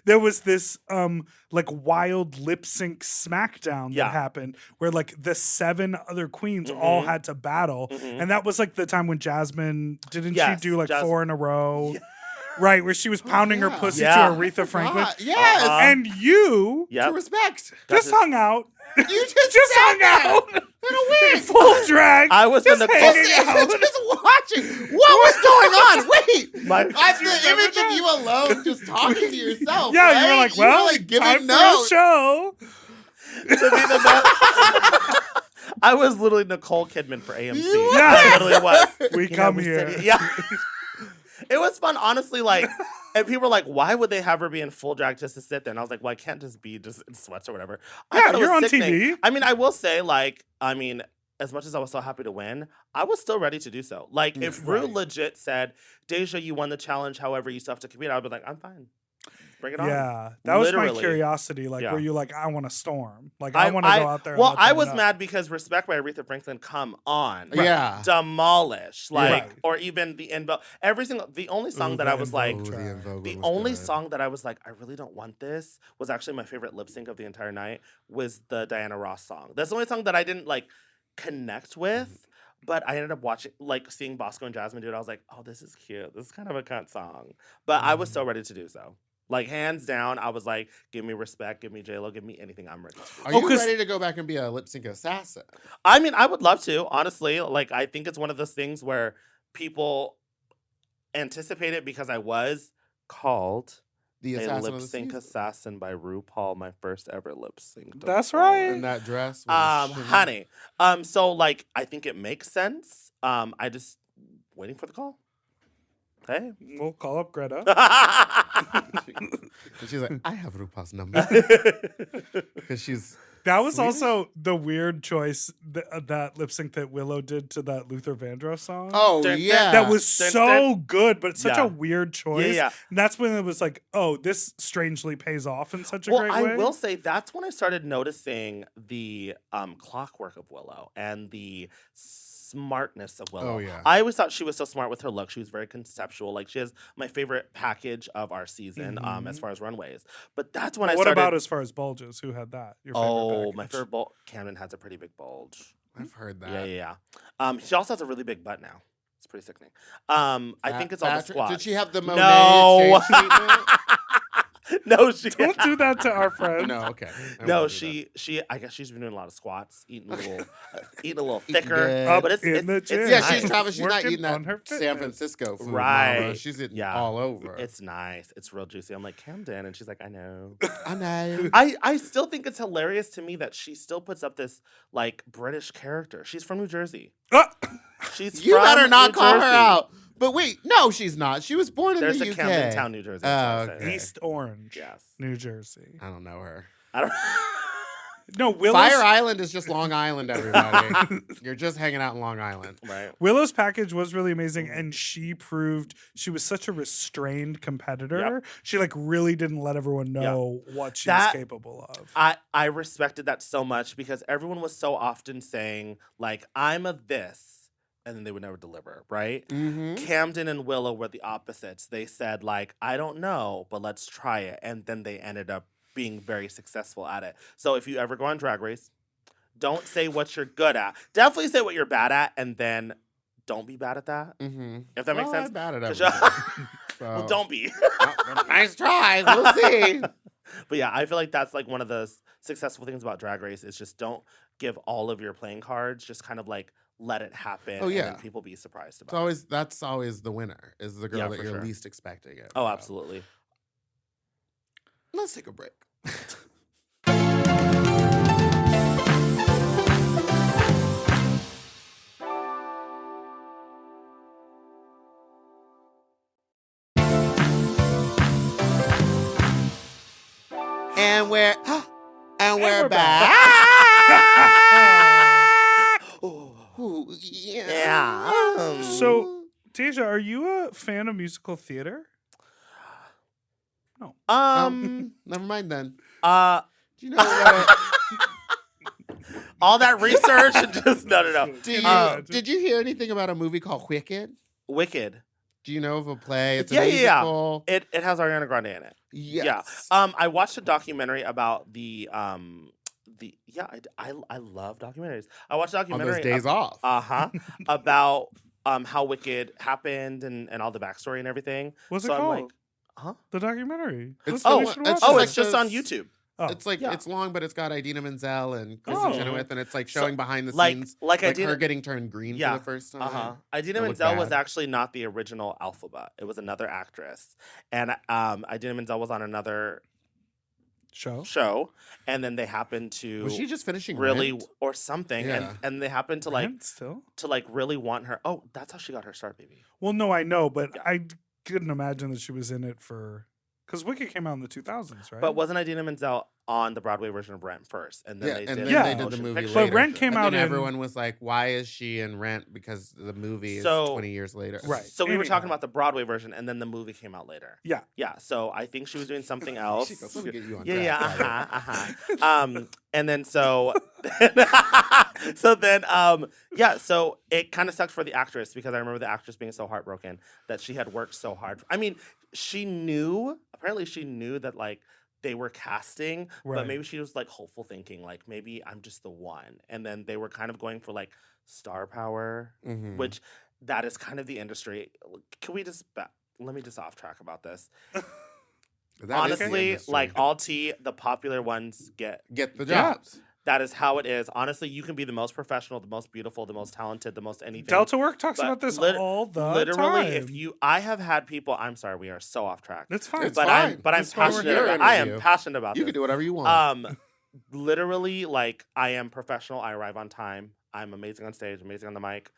there was this like wild lip sync smackdown that happened where like the 7 other queens all had to battle, and that was like the time when Jasmine she do like 4 in a row. Right, where she was pounding her pussy to Aretha Franklin. Yes. And you To respect. just hung out. You just hung out. In a wig. Full drag. I was in the hanging out. Just watching. What was going on? Wait. The image that? of you alone just talking to yourself. Yeah, right? you were like, well, like giving time notes. for a show. To be the best. I was literally Nicole Kidman for AMC. Yeah. I literally was. We come here. Yeah. It was fun, honestly. Like, and people were like, "Why would they have her be in full drag just to sit there?" And I was like, "Well, I can't just be in sweats or whatever." I thought it you're was on sickening. TV. I mean, I will say, like, as much as I was so happy to win, I was still ready to do so. Like, if Rue legit said, "Deja, you won the challenge. However, you still have to compete," I'd be like, "I'm fine. Bring it on." Yeah, that was my Literally. curiosity. Like, Yeah. were you like, I want to storm? Like, I want to go out there. And Well, let I them was know. mad because Respect by Aretha Franklin, come on. Yeah. Demolish. Like, Right. or even the Invo. The only song that I was like, the only song that I was like, I really don't want this was actually my favorite lip sync of the entire night was the Diana Ross song. That's the only song that I didn't like connect with. But I ended up seeing Bosco and Jasmine do it. I was like, oh, this is cute. This is kind of a cunt song. But I was so ready to do so. Like, hands down, I was like, give me Respect, give me J-Lo, give me anything. I'm ready to do. Are you ready to go back and be a lip sync assassin? I mean, I would love to, honestly. Like, I think it's one of those things where people anticipate it because I was called The a assassin lip of the sync season. assassin by RuPaul, my first ever lip sync. That's right. In that dress. with the Honey. So, like, I think it makes sense. I just waiting for the call. Hey. We'll call up Greta. And she's like, I have RuPaul's number. Because she's. That was Swedish? also the weird choice that lip sync that Willow did to that Luther Vandross song. Oh, Dun, yeah. That was so good, but it's such Yeah. a weird choice. Yeah. And that's when it was like, oh, this strangely pays off in such a Well, great way. I will say that's when I started noticing the clockwork of Willow and the smartness of Willow. Oh, yeah. I always thought she was so smart with her look. She was very conceptual. Like, she has my favorite package of our season as far as runways. But that's when I what started. about as far as bulges? Who had that? Your favorite my package? favorite bulge. Camden has a pretty big bulge. I've heard that. Yeah. She also has a really big butt now. It's pretty sickening. I think it's all the squats. Did she have the Monet No. exchange treatment? No, she Don't do that to our friend. No, okay. I No, won't do she. I guess she's been doing a lot of squats, eating a little Eating thicker. good. But it's In the it's gym. that. Yeah, nice. she's traveling. She's not Working eating on that her San fitness. Francisco food. Right. Mama. She's eating Yeah. all over. It's nice. It's real juicy. I'm like, Camden, and she's like, I know. I know. I still think it's hilarious to me that she still puts up this like British character. She's from New Jersey. Ah! She's You from better not New call her Jersey. out. But wait, no, she's not. She was born in There's the a UK. Camden Town, New Jersey. Oh, that's what I'm okay. saying. East Orange, Yes. New Jersey. I don't know her. I don't. No, Willow's, Fire Island is just Long Island, everybody. You're just hanging out in Long Island. Right. Willow's package was really amazing, and she proved she was such a restrained competitor. She like really didn't let everyone know what she was capable of. I respected that so much because everyone was so often saying like, I'm a this. And then they would never deliver, right? Mm-hmm. Camden and Willow were the opposites. They said, like, I don't know, but let's try it. And then they ended up being very successful at it. So if you ever go on Drag Race, don't say what you're good at. Definitely say what you're bad at, and then don't be bad at that. Mm-hmm. If that makes sense. I'm bad at 'Cause everything. Well, don't be. Nice tries. We'll see. But yeah, I feel like that's like one of the successful things about Drag Race is just don't give all of your playing cards. Just kind of like let it happen. Oh, yeah. And then people be surprised It's about it. always that's always the winner is the girl Yeah, that for you're sure. least expecting it. Oh, So, absolutely. Let's take a break. And we're And we're back. Ooh, yeah. So, Deja, are you a fan of musical theater? No. Never mind then. Uh, Do you know what? all that research and just no. Did you hear anything about a movie called Wicked? Wicked. Do you know of a play? It's a Yeah. musical. It has Ariana Grande in it. Yes. Yeah. I watched a documentary about I love documentaries. I watched a On documentary those days off. about how Wicked happened and all the backstory and everything. What's it So I'm called? like, huh? The documentary. It's We the- should it's watch just it. It's just on this- YouTube. Oh. It's like Yeah. it's long, but it's got Idina Menzel and Kristen Oh. Chenoweth, and it's like So, showing behind the like scenes, like her getting turned green Yeah. for the first time. Idina It looked Menzel was bad. actually not the original Alphaba. It was another actress, and Idina Menzel was on another show, and then they happened to Was she just finishing really Rent? or something, Yeah. and they happened to Rent still? really want her. Oh, that's how she got her start, baby. Well, no, I know, but Yeah. I couldn't imagine that she was in it for because Wicked came out in the 2000s, right? But wasn't Idina Menzel on the Broadway version of Rent first, and then Yeah, they and did then Yeah. they did the motion movie picture But later. Rent came And out then in- everyone was like, "Why is she in Rent?" Because the movie is So- 20 years later. Right. So we were Anyhow. talking about the Broadway version, and then the movie came out later. Yeah. Yeah. So I think she was doing something else. She goes, "Let me get you on Yeah, track, and then so so it kind of sucked for the actress because I remember the actress being so heartbroken that she had worked so hard. I mean, apparently she knew that like they were casting, Right. but maybe she was like hopeful thinking like maybe I'm just the one. And then they were kind of going for like star power, Mhm. which that is kind of the industry. Can we just let me just off track about this. That is the Honestly, industry. like all tea, the popular ones get. get the Yeah. jobs. That is how it is. Honestly, you can be the most professional, the most beautiful, the most talented, the most anything. Delta Work talks But about this lit- all the Literally, time. I have had people. I'm sorry, we are so off track. It's fine. It's but fine. I'm That's why we're passionate. here. About, I am Interview. passionate about You this. can do whatever you want. Literally, like I am professional. I arrive on time. I'm amazing on stage, amazing on the mic.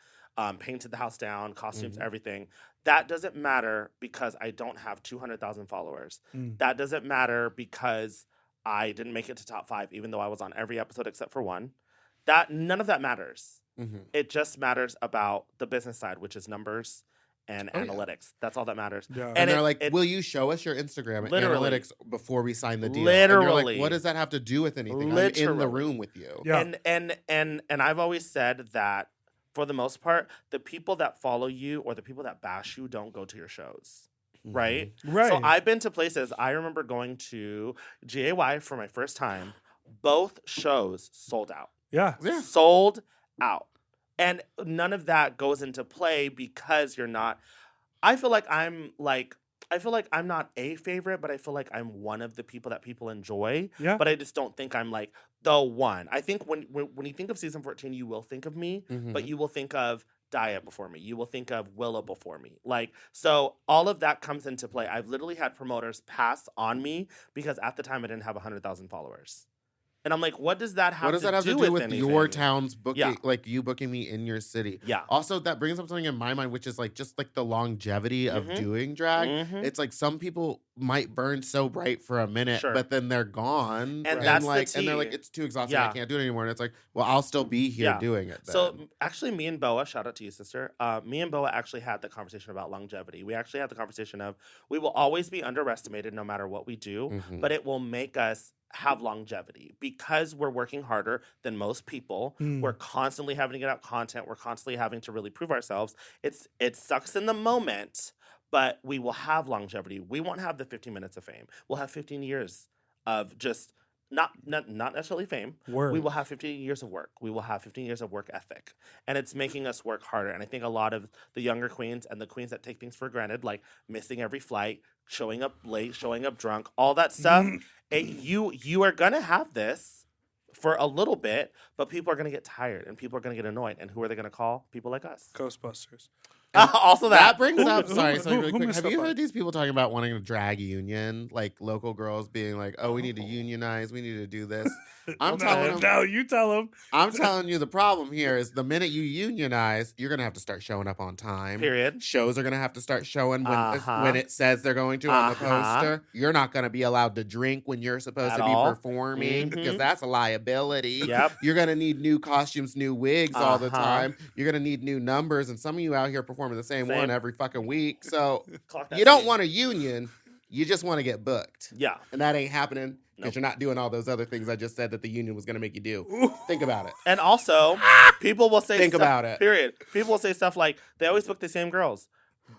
Painted the house down, costumes, Mhm. everything. That doesn't matter because I don't have 200,000 followers. Mm. That doesn't matter because I didn't make it to top 5, even though I was on every episode except for one. None of that matters. Mhm. It just matters about the business side, which is numbers and Oh, yeah. analytics. That's all that matters. Yeah. And And they're it- like, it- "Will you show us your Instagram Literally. analytics before we sign the deal?" And you're Literally. like, "What does that have to do with anything? I'm in the Literally. room with you." Yeah. And I've always said that for the most part, the people that follow you or the people that bash you don't go to your shows. Right? Right. So I've been to places. I remember going to GAY for my first time. Both shows sold out. yeah. Yeah. Sold out. And none of that goes into play because you're not. I feel like I'm not a favorite, but I feel like I'm one of the people that people enjoy. Yeah. But I just don't think I'm like the one. I think when you think of season 14, you will think of me, Mhm. but you will think of Daya before me. You will think of Willow before me. Like, so all of that comes into play. I've literally had promoters pass on me because at the time I didn't have 100,000 followers. And I'm like, what does that have What does that have to do with anything? your town's booking? Yeah. Like you booking me in your city? Yeah. Also, that brings up something in my mind, which is like just like the longevity of Mhm. doing drag. Mhm. It's like some people might burn so bright for a minute, Sure. but then they're gone, And that's the like, and they're like, tea. it's too exhausting. I Yeah. can't do it anymore. And it's like, well, I'll still be here Yeah. doing it. Then. So actually, me and Boa, shout out to you, sister. Me and Boa actually had the conversation about longevity. We actually had the conversation of we will always be underestimated no matter what we do, Mhm. but it will make us have longevity because we're working harder than most people. Mm. We're constantly having to get out content. We're constantly having to really prove ourselves. It sucks in the moment, but we will have longevity. We won't have the 15 minutes of fame. We'll have 15 years of just not necessarily fame. Word. We will have 15 years of work. We will have 15 years of work ethic. And it's making us work harder. And I think a lot of the younger queens and the queens that take things for granted, like missing every flight, showing up late, showing up drunk, all that stuff, you are going to have this for a little bit, but people are going to get tired and people are going to get annoyed. And who are they going to call? People like us. Ghostbusters. Also That that. brings up. Sorry, who- really who quick. missed Have that you part? heard these people talking about wanting to drag union, like local girls being like, "Oh, we need to Oh. unionize. We need to do this." I'm Okay. telling them. No, you tell them. I'm telling you, the problem here is the minute you unionize, you're gonna have to start showing up on time. Period. Shows are gonna have to start showing when Uh-huh. when it says they're going to on the Uh-huh. poster. You're not gonna be allowed to drink when you're supposed At to be all. performing because Mhm. that's a liability. Yep. You're gonna need new costumes, new wigs all the Uh-huh. time. You're gonna need new numbers, and some of you out here performing the same one Same. every fucking week. So Clock that you don't scene. want a union. You just want to get booked. Yeah. And that ain't happening because Nope. you're not doing all those other things I just said that the union was going to make you do. Think about it. And also, people will say Think stuff, about it. Period. People will say stuff like, they always book the same girls.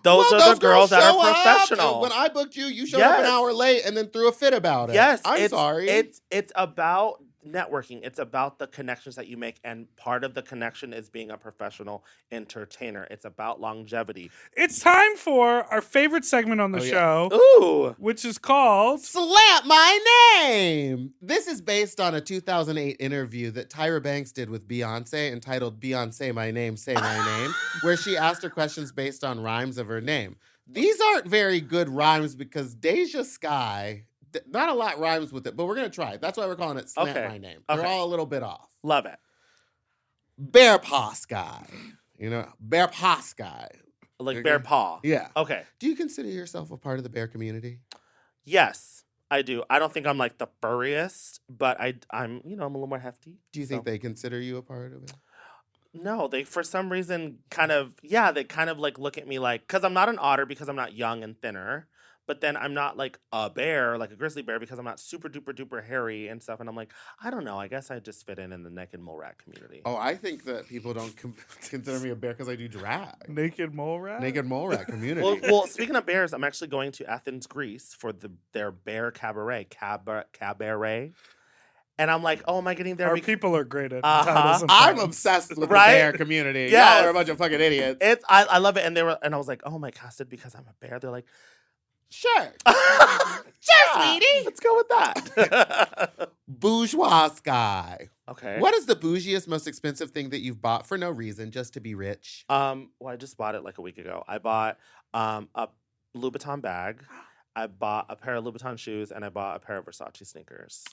Those Well, are those the girls that show are up. professional. When I booked you, you showed up an Yes. hour late and then threw a fit about it. Yes, I'm sorry. It's about networking. It's about the connections that you make, and part of the connection is being a professional entertainer. It's about longevity. It's time for our favorite segment on the Oh, yeah. show, Ooh, which is called Slap My Name. This is based on a 2008 interview that Tyra Banks did with Beyonce entitled Beyonce My Name, Say My Name, where she asked her questions based on rhymes of her name. These aren't very good rhymes because Deja Skye, not a lot rhymes with it, but we're going to try it. That's why we're calling it Slap Okay. My Name. They're Okay. all a little bit off. love it. Bear Paw Skye. You know, Bear Paw Skye. Like Okay. bear paw. Yeah. Okay. Do you consider yourself a part of the bear community? Yes, I do. I don't think I'm like the furriest, but I'm I'm a little more hefty. Do you think so. they consider you a part of it? No, they for some reason they kind of like look at me like, because I'm not an otter because I'm not young and thinner, but then I'm not like a bear, like a grizzly bear, because I'm not super duper duper hairy and stuff. And I'm like, I don't know. I guess I just fit in the naked mole rat community. Oh, I think that people don't consider me a bear because I do drag. Naked Mole Rat. Naked mole rat community. Well, speaking of bears, I'm actually going to Athens, Greece for their bear cabaret. And I'm like, oh, am I getting there? Our people are great at Uh-huh. titles and I'm puns. obsessed with Right? the bear community. Yes. Y'all are a bunch of fucking idiots. I love it. And I was like, oh, am I casted because I'm a bear? They're like, Sure. sure, sweetie. Let's go with that. Bourgeois Skye. Okay. What is the bougiest, most expensive thing that you've bought for no reason, just to be rich? Well, I just bought it like a week ago. I bought a Louboutin bag. I bought a pair of Louboutin shoes, and I bought a pair of Versace sneakers.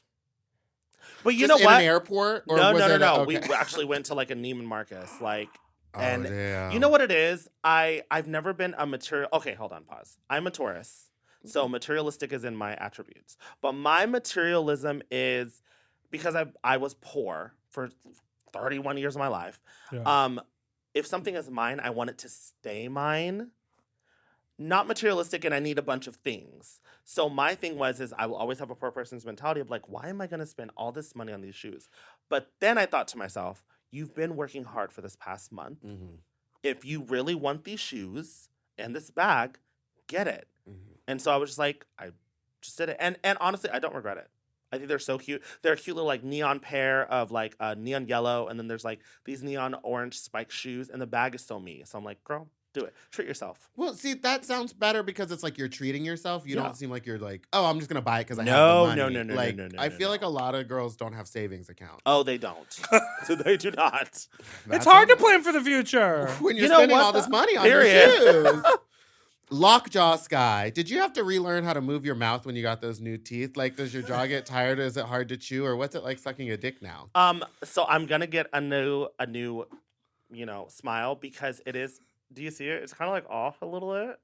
But you Just know what? in an airport? Or No. was it No. okay. We actually went to like a Neiman Marcus, and damn. you know what it is? I've never been a material. Okay, hold on, pause. I'm a Taurus, so materialistic is in my attributes. But my materialism is because I was poor for 31 years of my life. Yeah. If something is mine, I want it to stay mine. Not materialistic, and I need a bunch of things. So my thing is I will always have a poor person's mentality of like, why am I going to spend all this money on these shoes? But then I thought to myself, you've been working hard for this past month. Mm-hmm. If you really want these shoes and this bag, get it. Mm-hmm. And so I was just like, I just did it. And honestly, I don't regret it. I think they're so cute. They're a cute little like neon pair of like neon yellow, and then there's like these neon orange spike shoes, and the bag is still me. So I'm like, girl, do it. Treat yourself. Well, see, that sounds better because it's like you're treating yourself. You Yeah. don't seem like you're like, oh, I'm just gonna buy it because I No, have the money. no, Like, no, I feel like a lot of girls don't have savings accounts. Oh, they don't. They do not. It's hard to plan for the future. when you're You know spending what, all this though? money on Period. your shoes. Lockjaw Skye. Did you have to relearn how to move your mouth when you got those new teeth? Like, does your jaw get tired? Or is it hard to chew? Or what's it like sucking a dick now? So I'm gonna get a new, smile because it is. Do you see it? It's kind of like off a little bit.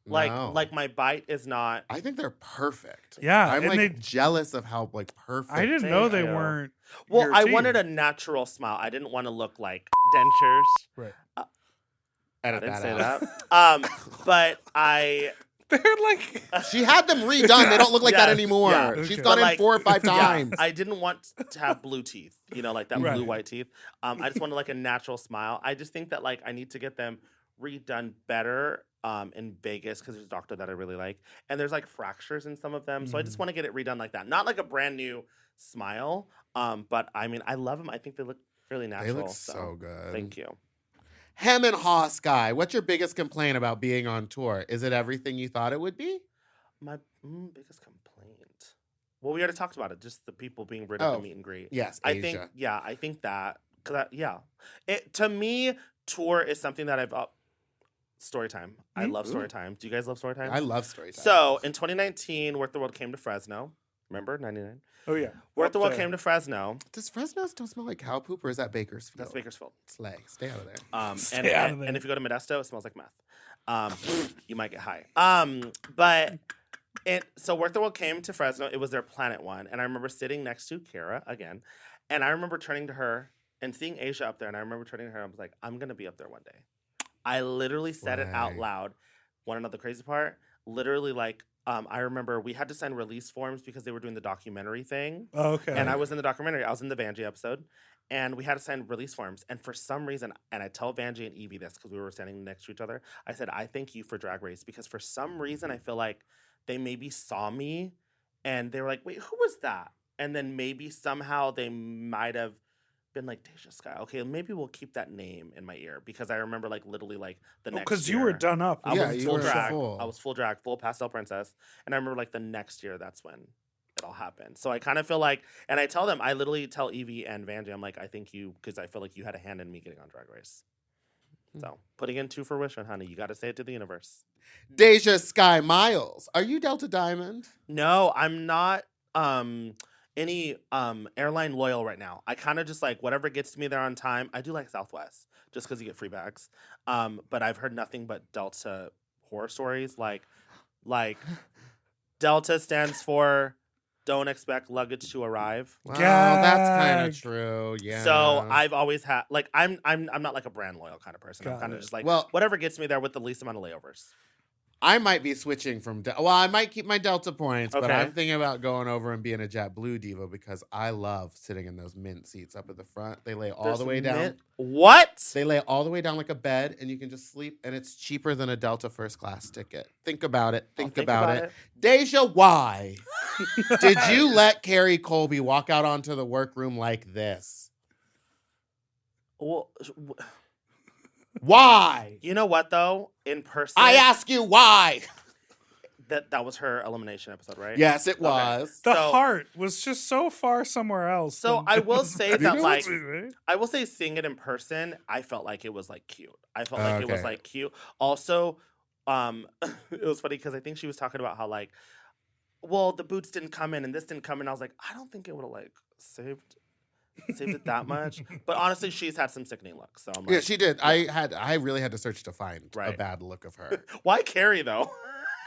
No. Like my bite is not. I think they're perfect. Yeah, I'm and like jealous of how like perfect. I didn't know they Thank you. weren't. Well, your I teeth. wanted a natural smile. I didn't want to look like dentures. Right. I Edit didn't that say out. that. But I. They're like. She had them redone. They don't look like that Yes, anymore. yeah. She's Okay. gone But, in like, 4 or 5 Yeah, times. I didn't want to have blue teeth, like that Right. blue white teeth. I just wanted like a natural smile. I just think that like I need to get them redone better in Vegas because there's a doctor that I really like, and there's like fractures in some of them, so I just want to get it redone like that. Not like a brand new smile, but I mean I love them. I think they look really natural. They look so good. Thank you. Hem and Haw Skye. What's your biggest complaint about being on tour? Is it everything you thought it would be? My biggest complaint. Well, we already talked about it. Just the people being rid of Oh, the meet and greet. Yes, I Asia. think, I think that, it to me, tour is something that Story time. I love story time. Do you guys love story time? I love story time. So in 2019, Werq The World came to Fresno. Remember 99? Oh yeah. Werq The World came to Fresno. Does Fresno still smell like cow poop, or is that Bakersfield? That's Bakersfield. Slay. Stay out of there. Stay out of there. And if you go to Modesto, it smells like meth. You might get high. So Werq The World came to Fresno. It was their Planet One, and I remember sitting next to Kara again, and I remember turning to her and seeing Asia up there, and I remember turning to her. I was like, I'm gonna be up there one day. I literally said it out loud. Want to know the crazy part? Literally, like, I remember we had to sign release forms because they were doing the documentary thing. Oh, okay. And I was in the documentary. I was in the Vanjie episode. And we had to sign release forms. And for some reason, and I tell Vanjie and Evie this because we were standing next to each other, I said, I thank you for Drag Race because for some reason, I feel like they maybe saw me and they were like, wait, who was that? And then maybe somehow they might have been like, Deja Skye. Okay, maybe we'll keep that name in my ear because I remember like literally like the next year. Because you were done up. I was you full were drag. full. I was full drag, full Pastel Princess. And I remember like the next year, that's when it all happened. So I kind of feel like, and I tell them, I literally tell Evie and Vanjie, I'm like, I thank you because I feel like you had a hand in me getting on Drag Race. So putting it into fruition, honey. You got to say it to the universe. Deja Skye Miles. Are you Delta Diamond? No, I'm not any airline loyal right now. I kind of just like whatever gets me there on time. I do like Southwest just because you get free bags. But I've heard nothing but Delta horror stories. Like Delta stands for don't expect luggage to arrive. Well, that's kind of true. Yeah. So I've always had like I'm not like a brand loyal kind of person. I'm Got kind of it. just like Well- whatever gets me there with the least amount of layovers. I might be switching from I might keep my Delta points, but Okay. I'm thinking about going over and being a JetBlue diva because I love sitting in those mint seats up at the front. They lay all the way down. What? They lay all the way down like a bed, and you can just sleep, and it's cheaper than a Delta first class ticket. Think about it. Think about it. Deja, why did you let Carrie Colby walk out onto the workroom like this? Well, Why? you know what though? In person, I ask you why. that was her elimination episode, right? Yes, it was. The So- heart was just so far somewhere else. So than- I will say that know like Right? I will say seeing it in person, I felt like it was like cute. I felt like it was Okay. like cute. Also, it was funny because I think she was talking about how like, well, the boots didn't come in and this didn't come in. I was like, I don't think it would have like saved it that much. But honestly, she's had some sickening looks. So I'm like, Yeah, she did. I really had to search to find a Right. bad look of her. why Carrie though?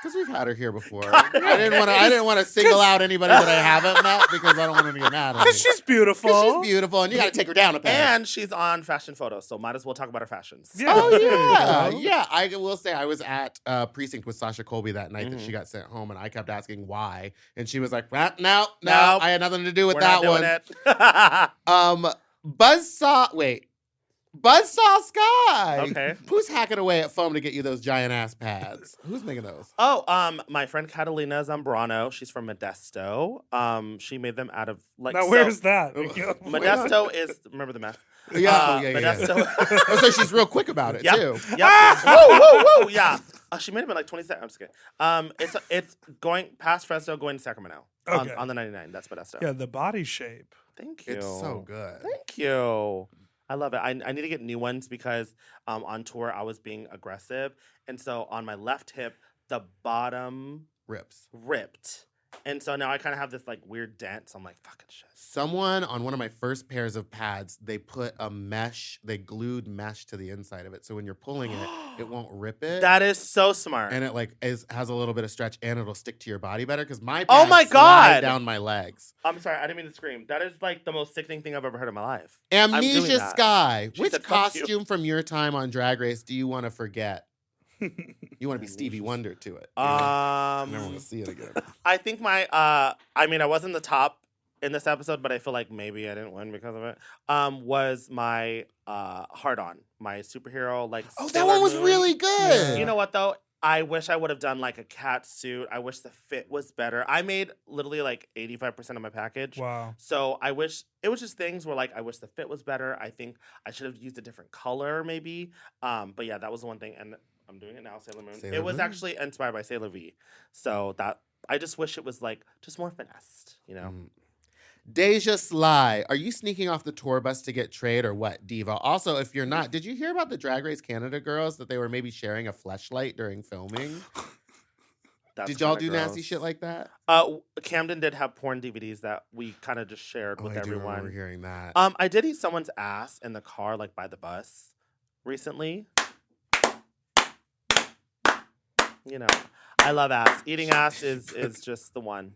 Because we've had her here before. I didn't want to single out anybody that I haven't met because I don't want them to get mad at me. Because she's beautiful. 'Cause she's beautiful, and you got to take her down a peg. And she's on fashion photos, so might as well talk about her fashions. Yeah. Oh There you yeah, go. yeah. I will say I was at Precinct with Sasha Colby that night that she got sent home, and I kept asking why, and she was like, "No, Nope. I had nothing to do with We're that not doing one." it. Buzzsaw Skye. Okay. Who's hacking away at foam to get you those giant ass pads? Who's making those? Oh, my friend Catalina Zambrano, she's from Modesto. She made them out of like Now, where's that? Modesto is remember the meth? Yeah, yeah. Modesto. Oh, so she's real quick about it Yep. too. Yep. Woo! Yeah. She made them in like 20 seconds. I'm just kidding. It's going past Fresno, going to Sacramento Okay. on the 99. That's Modesto. Yeah, the body shape. Thank you. It's so good. Thank you. I love it. I need to get new ones because on tour I was being aggressive, and so on my left hip the bottom Rips. ripped, and so now I kind of have this like weird dent. So I'm like, fucking shit. Someone on one of my first pairs of pads, they put a mesh, they glued mesh to the inside of it. So when you're pulling it, it won't rip it. That is so smart. and it like has a little bit of stretch and it'll stick to your body better because my Oh pads my slide God. down my legs. I'm sorry, I didn't mean to scream. That is like the most sickening thing I've ever heard in my life. I'm doing Amnesia that. Skye, She which said, "Fuck you." costume from your time on Drag Race do you want to forget? You want to be Stevie Wonder to it. I never want to see it again. I think my I mean I wasn't the top in this episode, but I feel like maybe I didn't win because of it. Was my hard on, my superhero like Oh, that Sailor one was Moon. really good. You know what though? I wish I would have done like a cat suit. I wish the fit was better. I made literally like 85% of my package. Wow. So I wish it was just things where like I wish the fit was better. I think I should have used a different color maybe. But yeah, that was the one thing. And I'm doing it now, Sailor Moon. Sailor It was Moon? actually inspired by Sailor V. So that I just wish it was like just more finessed, you know? Deja Skye, are you sneaking off the tour bus to get trade or what, Diva? Also, if you're not, did you hear about the Drag Race Canada girls that they were maybe sharing a fleshlight during filming? Did y'all do nasty shit like that? Camden did have porn DVDs that we kind of just shared with I do everyone. remember hearing that. I did eat someone's ass in the car, like by the bus, recently. You know, I love ass. Eating ass is just the one.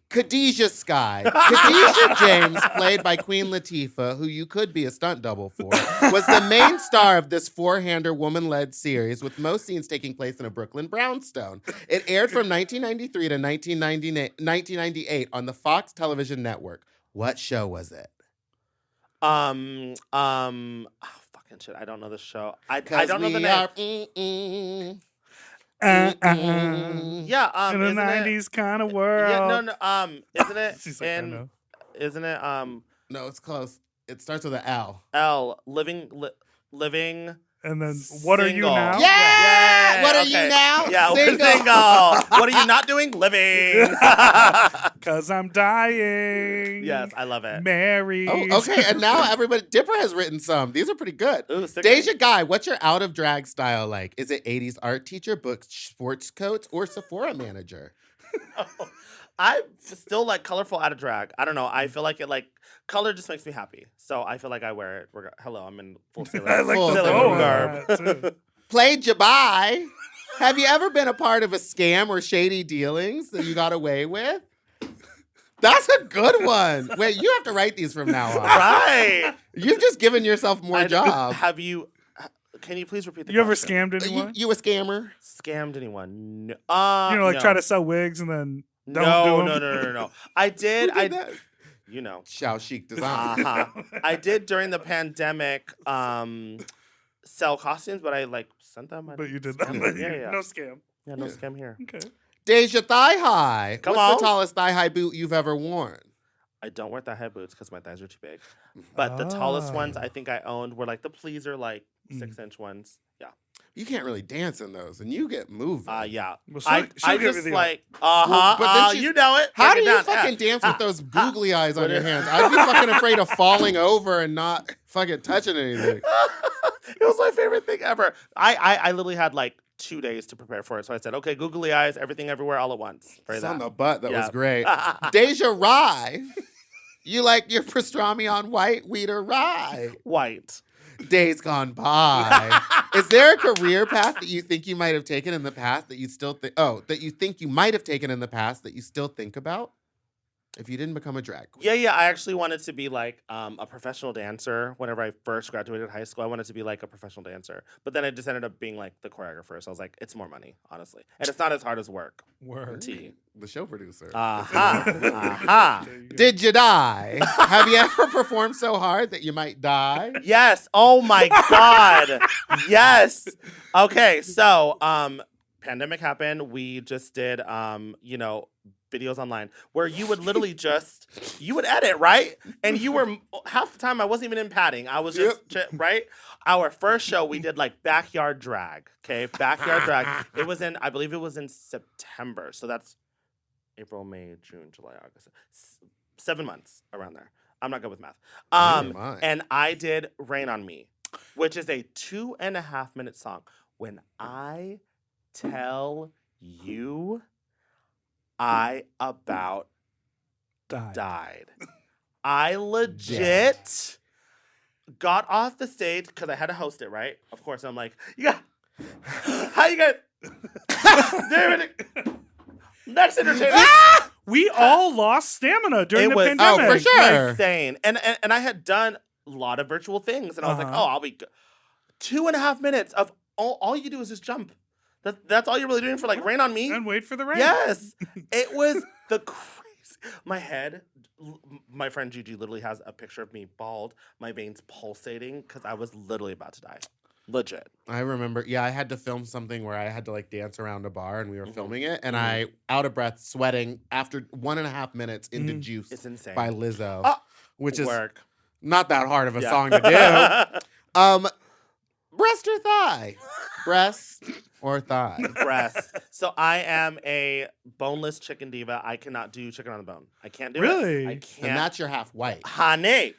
Deja Skye. Khadijah James, played by Queen Latifah, who you could be a stunt double for, was the main star of this four-hander woman-led series, with most scenes taking place in a Brooklyn brownstone. It aired from 1993 to 1998 on the Fox television network. What show was it? Fucking shit. I don't know the show. I don't know the name. Yeah, in the isn't 90s kind of world. Yeah, isn't it? She's like, I know. Isn't it? No, it's close. It starts with an L. Living. And then, what are you Single. now? Yeah! What are you now? Yeah, Single. What are you not doing? Living. Because I'm dying. Yes, I love it. Married. Oh, okay. And now everybody, Dipper has written some. These are pretty good. Ooh, sick. Deja Skye, what's your out of drag style like? Is it 80s art teacher, books, sports coats, or Sephora manager? I still like colorful out of drag. I don't know. I feel like color just makes me happy. So I feel like I wear it. Hello, I'm in full Sailor I like Full the Sailor bow Moon hat, too. Played Jabai. Have you ever been a part of a scam or shady dealings that you got away with? That's a good one. Wait, you have to write these from now on. Right. You've just given yourself more job. Have you? Can you please repeat the You ever question? scammed anyone? You a scammer? Scammed anyone? No. Like try to sell wigs and then don't No. do them? No. I did. Who did that? You know. Xiao Chic design. I did during the pandemic sell costumes, but I sent them. But you did scammed that. them. Yeah. No scam. Yeah, no scam here. Okay. Deja Thigh High. Come What's on. the tallest thigh high boot you've ever worn? I don't wear thigh high boots because my thighs are too big. But the tallest ones I think I owned were the pleaser 6-inch ones. Yeah. You can't really dance in those, and you get moving. Yeah. Well, I she'll give just you the- Well, but then she's- you know it. How Break do it you down. fucking dance with those googly eyes on your hands? I'd be fucking afraid of falling over and not fucking touching anything. It was my favorite thing ever. I literally had 2 days to prepare for it. So I said, okay, googly eyes, everything everywhere all at once. It's on the butt. That Yeah. was great. Deja Rye. You like your pastrami on white, wheat, or rye? White. Days gone by. Is there a career path that you think you might have taken in the past that you still think? That you think you might have taken in the past that you still think about? If you didn't become a drag queen. Yeah. I actually wanted to be a professional dancer. Whenever I first graduated high school, I wanted to be a professional dancer. But then I just ended up being the choreographer. So I was like, it's more money, honestly. And it's not as hard as work. Word. T. The show producer. There Did you die? Have you ever performed so hard that you might die? Yes. Oh my God. Yes. Okay. So, pandemic happened. We just did, videos online where you would literally you would edit, right? And you were half the time I wasn't even in padding. I was just right. Our first show we did backyard drag. Okay, backyard drag. I believe it was in September. So that's April, May, June, July, August. 7 months around there. I'm not good with math. And I did Rain on Me, which is a 2.5-minute song. When I tell you, I about died. I legit got off the stage because I had to host it, right? Of course, I'm like, how you guys? Next entertainer. We all lost stamina during the pandemic. Oh, for sure. Insane. And I had done a lot of virtual things, and I was like, I'll be good. 2.5 minutes of all you do is just jump. That's all you're really doing for Rain on Me. And wait for the rain. Yes. It was the crazy. My head, my friend Gigi literally has a picture of me bald, my veins pulsating because I was literally about to die. Legit. I remember, I had to film something where I had to dance around a bar and we were filming it, and I, out of breath, sweating after 1.5 minutes into Juice It's insane. by Lizzo, which is Werq. not that hard of a song to do. Breast or thigh? Breast or thigh? Breast. So I am a boneless chicken diva. I cannot do chicken on the bone. I can't do it. Really? I And can't. that's your half white. Honey.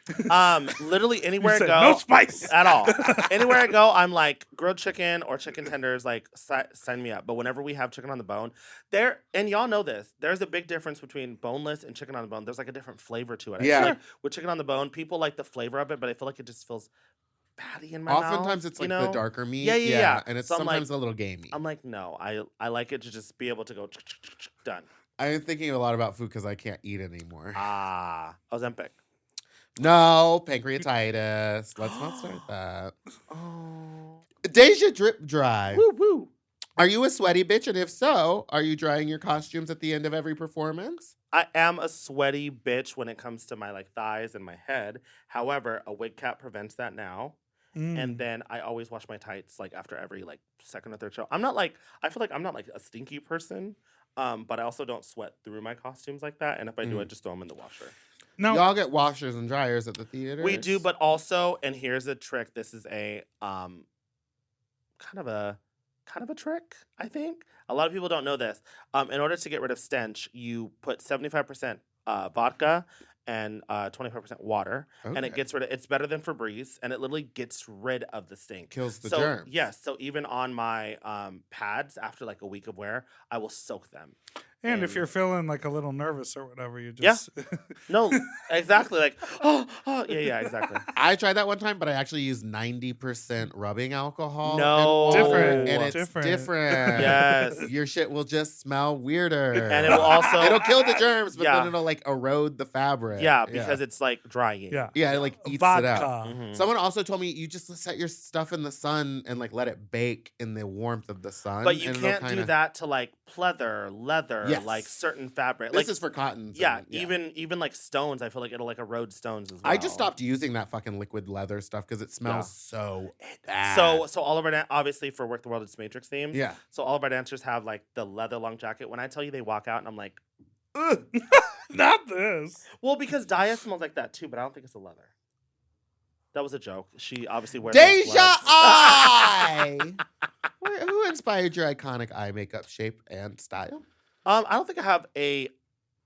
Literally anywhere I said go. no spice. At all. Anywhere I go, I'm like grilled chicken or chicken tenders, like sign me up. But whenever we have chicken on the bone, and y'all know this, there's a big difference between boneless and chicken on the bone. There's like a different flavor to it. I Yeah. feel like with chicken on the bone, people like the flavor of it, but I feel like it just feels fatty in my mouth. Oftentimes it's like the darker meat. Yeah. And it's So I'm sometimes a little gamey. I'm like, no, I like it to just be able to go done. I'm thinking a lot about food because I can't eat anymore. Ozempic. No, pancreatitis. Let's not start that. Oh. Deja drip dry. Woo woo. Are you a sweaty bitch? And if so, are you drying your costumes at the end of every performance? I am a sweaty bitch when it comes to my like thighs and my head. However, a wig cap prevents that now. And then I always wash my tights like after every like second or third show. I feel like I'm not like a stinky person, but I also don't sweat through my costumes like that. And if I do, I just throw them in the washer. No. Y'all get washers and dryers at the theater. We do, but also, and here's a trick. This is a kind of a trick, I think. A lot of people don't know this. In order to get rid of stench, you put 75% vodka and 25% water, and it gets rid of. It's better than Febreze, and it literally gets rid of the stink. Kills the so, germs. Yes. So even on my pads, after like a week of wear, I will soak them. And if you're feeling like a little nervous or whatever, you just No, exactly. Like, yeah, exactly. I tried that one time, but I actually used 90% rubbing alcohol. No. Different. And it's Different. different. Yes. Your shit will just smell weirder. And it will also It'll kill the germs, but Yeah. then it'll like erode the fabric. Yeah, because it's like drying. yeah. Yeah, it like eats Vodka. it out. Mhm. Someone also told me you just set your stuff in the sun and like let it bake in the warmth of the sun. But you and it'll can't do kinda- that to like pleather, leather, Yes. like certain fabric. This Like is for cottons. yeah, and- even like stones, I feel like it'll like erode stones as well. I just stopped using that fucking liquid leather stuff because it smells so bad. So all of our obviously for Werq The World, it's Matrix themed. Yeah. So all of our dancers have like the leather long jacket. When I tell you they walk out and I'm like, Not this. well, because Daya smells like that too, but I don't think it's the leather. That was a joke. She obviously wears those Deja gloves. Eye! Who inspired your iconic eye makeup shape and style? I don't think I have a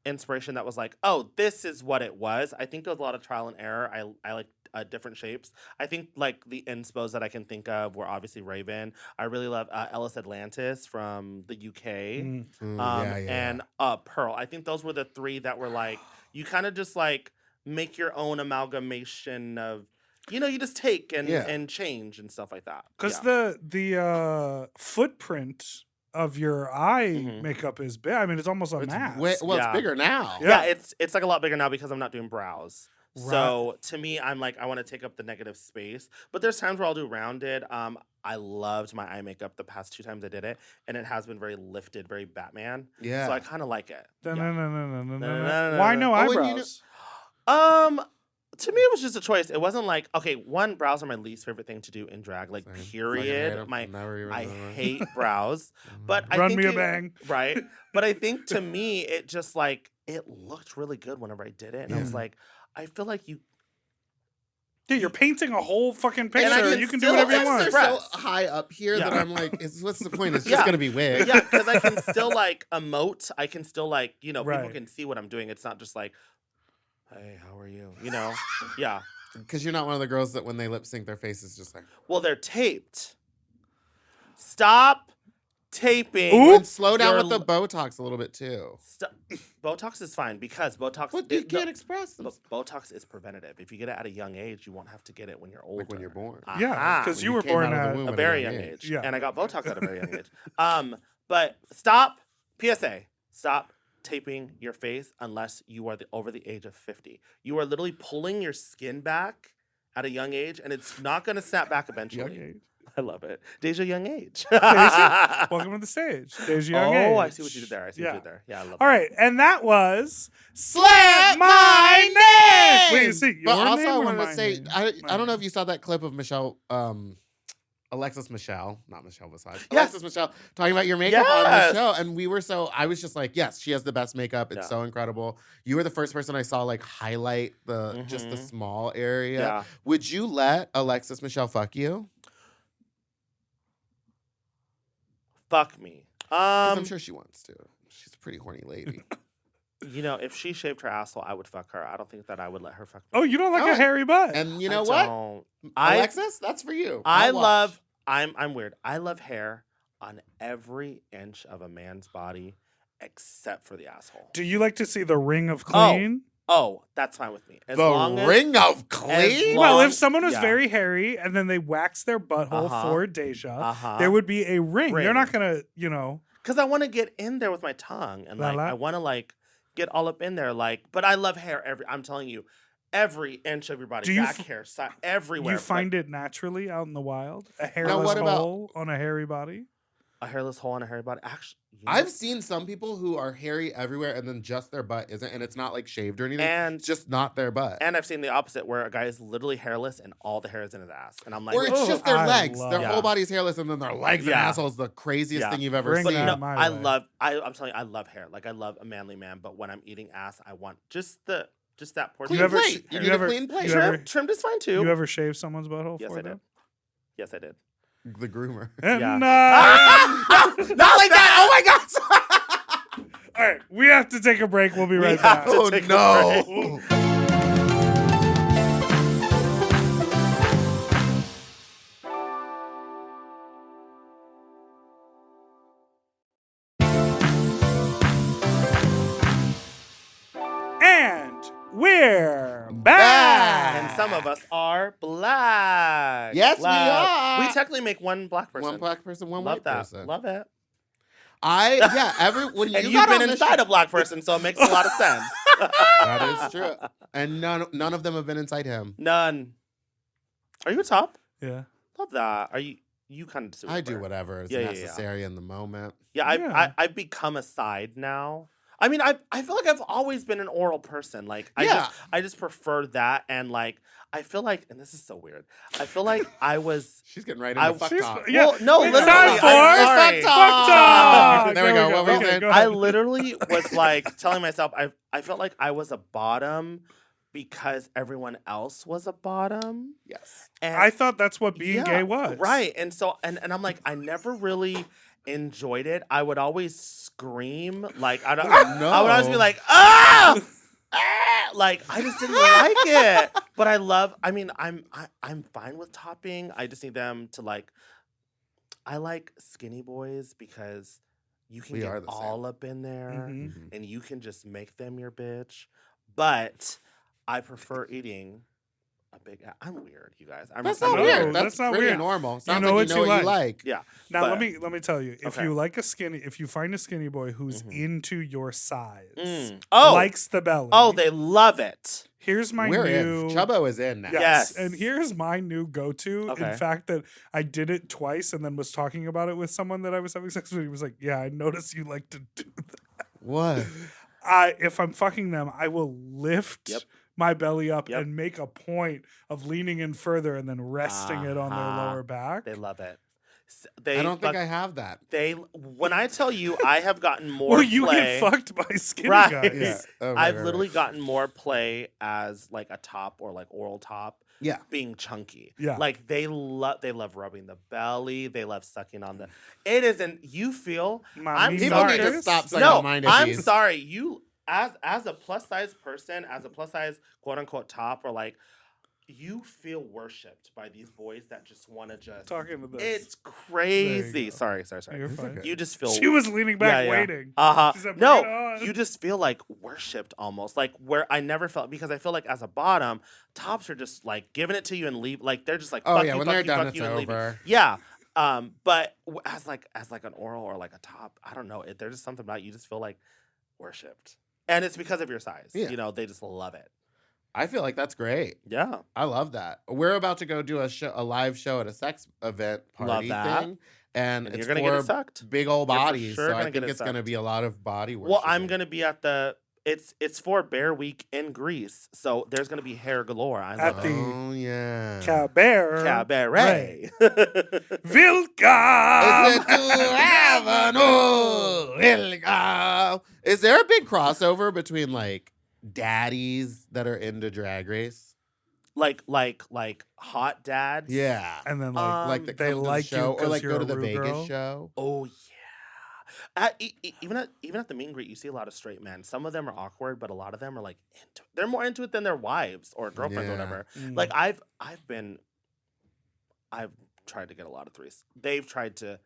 inspiration that was like, oh, this is what it was. I think there was a lot of trial and error. I like different shapes. I think like the inspos that I can think of were obviously Raven. I really love Ellis Atlantis from the UK. And Pearl. I think those were the three that were like, you kind of just like make your own amalgamation of, you just take and change and stuff like that. Because the footprint of your eye makeup is big. I mean, it's almost a mask. It's bigger now. Yeah, it's like a lot bigger now because I'm not doing brows. Right. So to me, I'm like, I want to take up the negative space. But there's times where I'll do rounded. I loved my eye makeup the past 2 times I did it, and it has been very lifted, very Batman. Yeah. So I kind of like it. No. No. Why no Oh, and eyebrows? To me, it was just a choice. It wasn't like, okay, one, brows are my least favorite thing to do in drag. Like, Same. Fucking hate period. 'em. I hate brows. But I Run think me a bang. Right. But I think to me, it just like, it looked really good whenever I did it. And I was like, I feel like you. Yeah, you're painting a whole fucking And I picture. can You can do still whatever you express- want. They're so high up here Yeah. that I'm like, what's the point? It's Yeah. just gonna be wig. Yeah, because I can still like emote. I can still like, people Right. can see what I'm doing. It's not just like, hey, how are you? Yeah. Because you're not one of the girls that when they lip sync, their face is just like. Well, they're taped. Stop taping. And slow down your with the Botox a little bit too. Botox is fine because Botox. But you can't express them. Botox is preventative. If you get it at a young age, you won't have to get it when you're older. Like when you're born. Yeah, Aha. because When you you were came born out of the at womb. a very young age. Yeah. And I got Botox at a very young age. But stop. PSA. Stop taping your face unless you are over the age of 50. You are literally pulling your skin back at a young age, and it's not going to snap back eventually. Young age. I love it. Deja young age. Welcome to the stage. There's young age. Oh, I see what you did there. What you did there. Yeah, I love All it. right, and that was Slap my name. Wait, is it your But also, name I or wanted to my say, name? I don't know if you saw that clip of Michelle, Alexis Michelle, not Michelle Visage. Yes. Alexis Michelle talking about your makeup on the Yes. show. And I was just like, yes, she has the best makeup. It's Yeah. so incredible. You were the first person I saw like highlight just the Mhm. small area. Yeah. Would you let Alexis Michelle fuck you? Fuck me. 'Cause I'm sure she wants to. She's a pretty horny lady. You know, if she shaved her asshole, I would fuck her. I don't think that I would let her fuck me. Oh, you don't like Oh, a hairy butt? And you know I what? don't. Alexis, that's for you. I I'll watch. love. I'm weird. I love hair on every inch of a man's body except for the asshole. Do you like to see the ring of clean? Oh, that's fine with me. As the long as, ring of clean. long- Well, if someone was yeah. very hairy and then they waxed their butthole for Deja, there would be a ring. They're not gonna, because I want to get in there with my tongue and like I want to like get all up in there. Like, but I love hair. I'm telling you, every inch of your body, Do you back hair, side, everywhere. You find it naturally out in the wild? A Now, hairless what about- hole on a hairy body? a hairless hole on a hairy body. Actually, I've seen some people who are hairy everywhere and then just their butt isn't, and it's not like shaved or anything. And- it's just not their butt. and I've seen the opposite where a guy is literally hairless and all the hair is in his ass, and I'm like, or it's Oh, just their I legs. Their love- whole body's hairless, and then their legs and Yeah. asshole is the craziest Yeah. thing you've ever Bring seen. that no, my I way. love. I'm telling you, I love hair. Like I love a manly man, but when I'm eating ass, I want just that portion. Clean plate. You need a clean plate. you ever- Trimmed is fine too. You ever shave someone's butthole Yes, for I did. them? Yes, I did. The groomer. And, Yeah. Not like that. Oh my god. all right, we have to take a break. We'll be right have back. to- Oh take a no. And we're back. And some of us are black. Yes, we Love. are. We technically make one black person. One black person, one Love white that. person. Love it. When you And you've got been on this inside show- a black person, so it makes a lot of sense. That is true. And none of them have been inside him. None. Are you a top? Yeah. Love that. Are you? You kind of. I do whatever is Yeah, yeah, yeah. necessary in the moment. Yeah, Yeah. I've become a side now. I mean, I feel like I've always been an oral person. Like, Yeah. I just prefer that, and like, I feel like, and this is so weird. I feel like I was. She's getting right into fuck she's- talk. Yeah. Well, no, It's literally, time for I'm sorry. fuck Fuck talk. There we go. What were you Okay, saying? go I ahead. literally was like telling myself I felt like I was a bottom because everyone else was a bottom. Yes. And I thought that's what being gay was. Right. And so and I'm like, I never really enjoyed it. I would always scream. Like I don't no. I would always be like, ah! Ah! Like I just didn't like it. But I'm fine with topping. I just need them to like I like skinny boys because you can We are get the same. all up in there Mhm. and you can just make them your bitch. But I prefer eating a big. I'm weird, you guys. That's I'm not No, weird. that's That's not pretty weird. normal. You Sounds know like you know what you like. Yeah. Now but- let me tell you, if Okay. you like if you find a skinny boy who's Mhm. into your size, Oh. likes the belly. Oh, they love it. here's my We're new in. Chubbo is in now. Yes. Yes. And here's my new go-to. Okay. In fact, that I did it twice and then was talking about it with someone that I was having sex with. He was like, "Yeah, I noticed you like to do that." What? If I'm fucking them, I will lift Yep. my belly up Yep. and make a point of leaning in further and then resting it on their Uh-huh. lower back. They love it. I don't think I have that. When I tell you, I have gotten more. Well, you play, get fucked by skinny Right. guys. Yeah. Oh, I've right. literally gotten more play as like a top or like oral top. Yeah. Being chunky. Yeah. Like they love rubbing the belly. They love sucking on the. It isn't. You feel. I'm People sorry. need to stop sucking No, on my I'm nippies. sorry. You as a plus size person, as a plus size quote unquote top, or like you feel worshipped by these boys that just want to just. Talking to this. It's crazy. go. Sorry. You're It's fine. okay. You just feel. She was leaning back Yeah. waiting. Uh-huh. She said, "Bring it No, on." you just feel like worshipped almost. Like where I never felt because I feel like as a bottom, tops are just like giving it to you and leave. Like they're just like, Oh fuck yeah, you, when fuck they're you, done, fuck it's you, and leave you. over. Yeah. But as like an oral or like a top, I don't know. There's just something about it, you just feel like worshipped. And it's because of your size. Yeah. You know, they just love it. I feel like that's great. Yeah. I love that. We're about to go do a live show at a sex event party that. thing, and And it's you're gonna get it for sucked. big old You're for bodies. sure So gonna I get think it it's going to sucked. be a lot of body work. Well, I'm gonna be at the it's for Bear Week in Greece. So there's gonna be hair galore. I At love the- it. Oh yeah. Cabaret. Cabaret. Vilka. Is it to Avenue, Vilga? Is there a big crossover between like daddies that are into Drag Race? like hot dads. Yeah. And then Um, Like that they come to the like show you or like 'cause you're go to a the rude Vegas girl? show. Oh yeah. Even at the meet and greet, you see a lot of straight men. Some of them are awkward, but a lot of them are like into it. They're more into it than their wives or girlfriends or Yeah. whatever. Mm. Like I've tried to get a lot of threes. They've tried to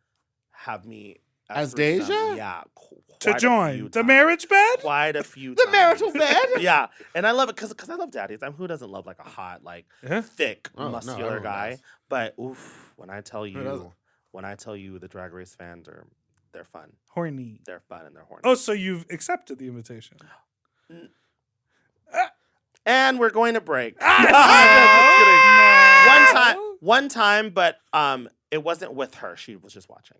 have me As threesome. Deja? Yeah, To quite a few join the times. marriage bed? Quite a few The times. marital bed? Yeah, and I love it because I love daddies. Who doesn't love like a hot, like Yeah. thick, Oh, no, muscular everyone guy? does. But oof, when I tell doesn't? you, the Drag Race fans they're fun. Horny. They're fun and they're horny. Oh, so you've accepted the invitation. And we're going to break. No. One time, but it wasn't with her. She was just watching.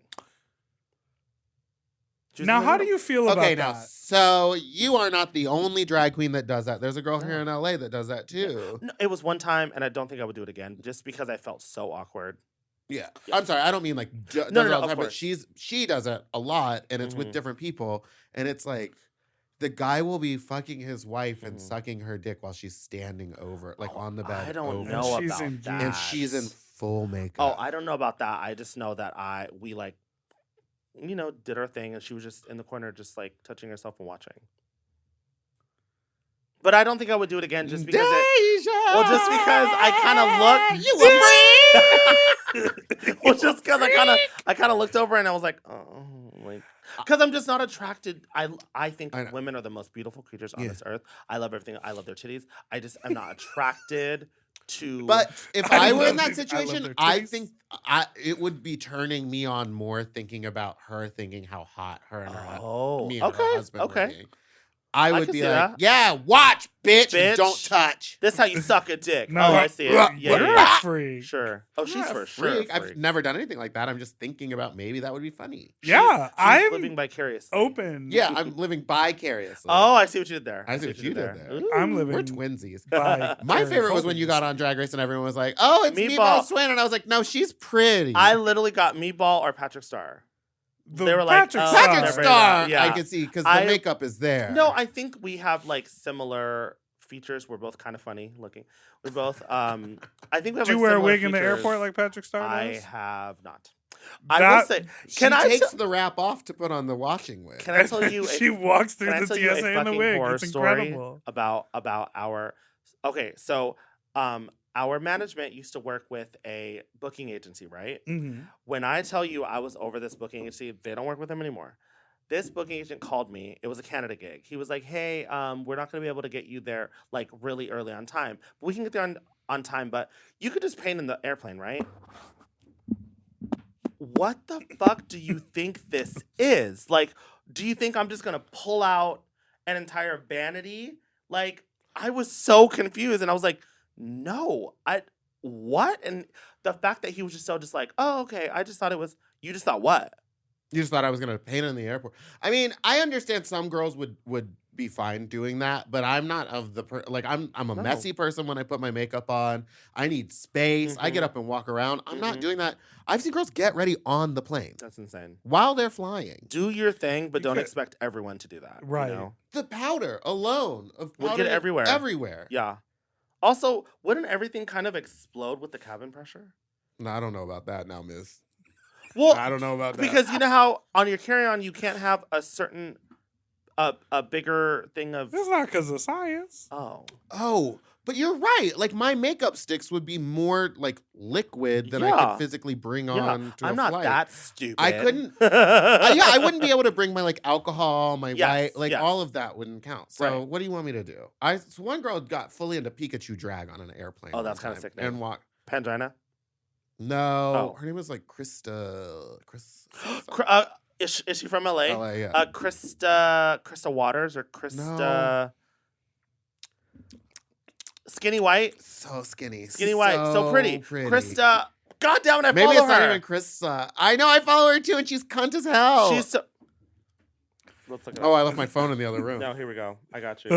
She was Now, in the how do room. you feel about Okay, now, that? so you are not the only drag queen that does that. There's a girl here in LA that does that too. No, it was one time, and I don't think I would do it again, just because I felt so awkward. Yeah. I'm sorry. I don't mean like does No, it all the of time, but course. she does it a lot, and it's with Mhm. different people, and it's like the guy will be fucking his wife and Mhm. sucking her dick while she's standing over, like on the bed. I don't over. know And she's about in that. And she's in full makeup. Oh, I don't know about that. I just know that we like, did our thing, and she was just in the corner, just like touching herself and watching. But I don't think I would do it again, just because just because I kind of looked. Well, just because I kind of looked over and I was like, oh, like, because I'm just not attracted. I think I know. women are the most beautiful creatures on Yeah. this earth. I love everything. I love their titties. I'm not attracted to. But if I I were in love that these- I love situation, their I titties. think it would be turning me on more thinking about her thinking how hot her and her me and her husband would okay. be. I would can be see like, that. yeah, watch, bitch, and Bitch. don't touch. This how you suck a dick. No. Oh, I see it. Yeah, You're yeah, a yeah. freak. Sure. Oh, I'm she's not a for sure. a freak. I've freak. never done anything like that. I'm just thinking about maybe that would be funny. Yeah, She's I'm living vicariously. open. Yeah, I'm living vicariously. Oh, I see what you did there. I see what you did there. Ooh. I'm living We're twinsies. by My favorite was when you got on Drag Race and everyone was like, "Oh, it's Meatball Meatball. Swin," and I was like, "No, she's pretty." I literally got Meatball or Patrick Star. The They were like, Patrick oh, Star. Patrick Star. Star, Yeah. I can see because the I- makeup is there. No, I think we have like similar features. We're both kind of funny looking. We're both. I think we have. Do you like, wear a similar wig in the features. airport like Patrick Star I does? have not. I will That- say. she Can I takes t- the wrap off to put on the washing wig. Can I tell you? She walks through Can I the tell you a TSA in the fucking wig. horror It's story incredible. about our. Okay, so our management used to work with a booking agency, right? Mm-hmm. When I tell you I was over this booking agency, they don't work with them anymore. This booking agent called me. It was a Canada gig. He was like, "Hey, we're not going to be able to get you there like really early on time, but we can get there on time. But you could just paint in the airplane, right?" What the fuck do you think this is? Like, do you think I'm just gonna pull out an entire vanity? Like, I was so confused, and I was like, "No, what?" And the fact that he was just so just like, "Oh, okay." I just thought it was. You just thought what? You just thought I was gonna paint it in the airport. I mean, I understand some girls would be fine doing that, but I'm not of the I'm a No. messy person when I put my makeup on. I need space. I get Mhm. up and walk around. I'm not Mhm. doing that. I've seen girls get ready on the plane That's insane. while they're flying. Do your thing, but don't Because- expect everyone to do that. Right. You know? The powder alone of Would powder get everywhere. Everywhere. Yeah. Also, wouldn't everything kind of explode with the cabin pressure? No, I don't know about that now, Miss. Well, I don't know about that. because you know how on your carry-on you can't have a certain a bigger thing of It's not because of science. Oh, but you're right. Like my makeup sticks would be more like liquid than I Yeah. could physically bring yeah. on to I'm a not flight. that stupid. I couldn't- yeah, I wouldn't be able to bring my like alcohol, my Yes, white, like yes. all of that wouldn't count. So Right. what do you want me to do? So one girl got fully into Pikachu drag on an airplane. Oh, one that's kinda time sick name. And walked. Pangina. No, Oh. her name was like Krista. Is she from LA? LA, yeah. Krista Waters or Krista Skinny White? So skinny. Skinny White. So pretty. Krista. God damn it, I Maybe follow it's not her. even Krista. I know I follow her too, and she's cunt as hell. She's so. Let's look it Oh, up. I left my phone in the other room. No, here we go. I got you.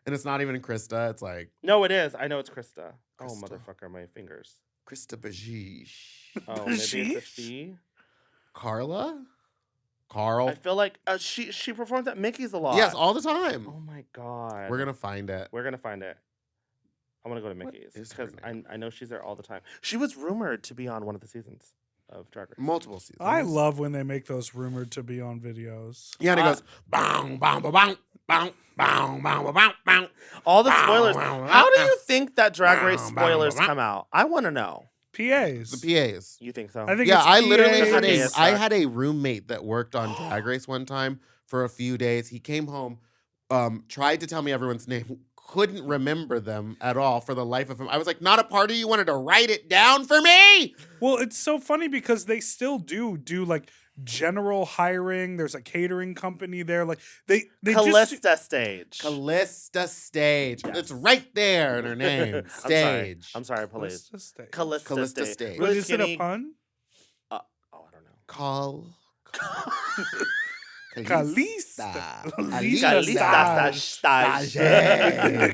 And it's not even Krista. It's like No, it is. I know it's Krista. Oh, Krista. motherfucker, my fingers. Krista Bajish. Oh, maybe it's a Bajish? C. Carla? Carl? I feel like she performs at Mickey's a lot. Yes, all the time. Oh my god. We're gonna find it. We're gonna find it. I want to go to What Mickey's is her because name? I know she's there all the time. She was rumored to be on one of the seasons of Drag Race. Multiple seasons. I love when they make those rumored to be on videos. Yeah, and it goes bang, bang, bang, bang, bang, bang, bang, bang, bang. All the spoilers. Wow, wow, How do wow. you think that Drag Race Wow, spoilers wow, wow. come out? I want to know. PAs. The PAs. You think so? I think Yeah, it's I literally PAs. had a roommate that worked on Drag Race one time for a few days. He came home, tried to tell me everyone's name, couldn't remember them at all for the life of him. I was like, not a part of you wanted to write it down for me? Well, it's so funny because they still do like general hiring. There's a catering company there. Like they Callista Stage. Callista Stage. Yes. It's right there in her name. Stage. I'm sorry, police. Callista. Callista Stage. Stage. But Really is it a skinny. pun? Oh, I don't know. Calista. Callista Stage.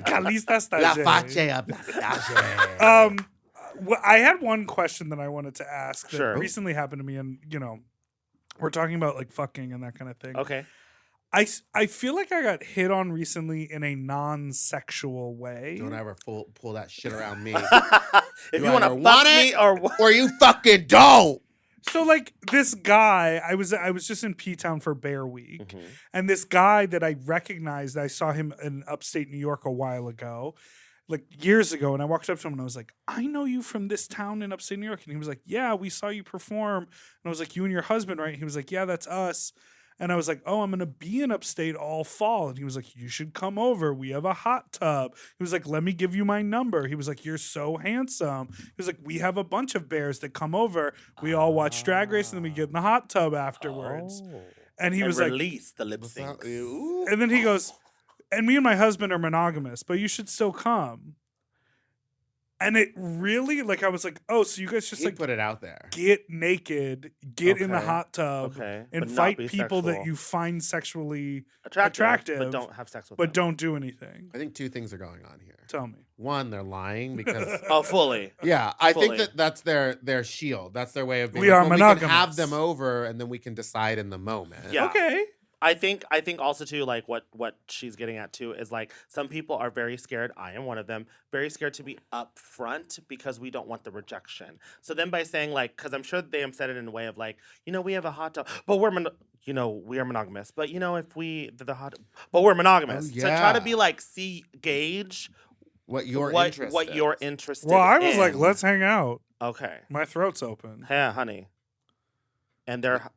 Calista La Stage. face of la stage. Well, I had one question that I wanted to ask that Sure. recently happened to me, and we're talking about like fucking and that kind of thing. Okay. I feel like I got hit on recently in a non-sexual way. Don't ever pull that shit around me. If you want to either fuck want me it or what? or you fucking don't. So like this guy, I was just in P-Town for Bear Week, and this guy that I recognized, I saw him in upstate New York a while ago, like years ago, and I walked up to him and I was like, I know you from this town in upstate New York. And he was like, yeah, we saw you perform. And I was like, you and your husband, right? He was like, yeah, that's us. And I was like, oh, I'm going to be in upstate all fall. And he was like, you should come over. We have a hot tub. He was like, let me give you my number. He was like, you're so handsome. He was like, we have a bunch of bears that come over. We all watch Drag Race and then we get in the hot tub afterwards. And he was like, release the lip sync. and then he goes, and me and my husband are monogamous, but you should still come. And it really, like, I was like, oh, so you guys just He like put it out there. get naked, get in the Okay. hot tub, Okay. and But not fight be people that sexual. you find sexually attractive, but don't have sex with but them. don't do anything. I think two things are going on here. Tell me. One, they're lying because Oh, fully. yeah, I Fully. think that's their shield. That's their way of being We are we can monogamous. have them over and then we can decide in the moment. Yeah. Okay. I think also too, like what she's getting at too is like some people are very scared. I am one of them. Very scared to be upfront because we don't want the rejection. So then by saying like, because I'm sure they said it in a way of like, we have a hot tub, but we are monogamous. But if but we're monogamous. Oh, To try yeah. to be like, gauge What your what interest what is. you're interested. Well, I was in. like, let's hang out. Okay. My throat's open. Yeah, honey. And their hot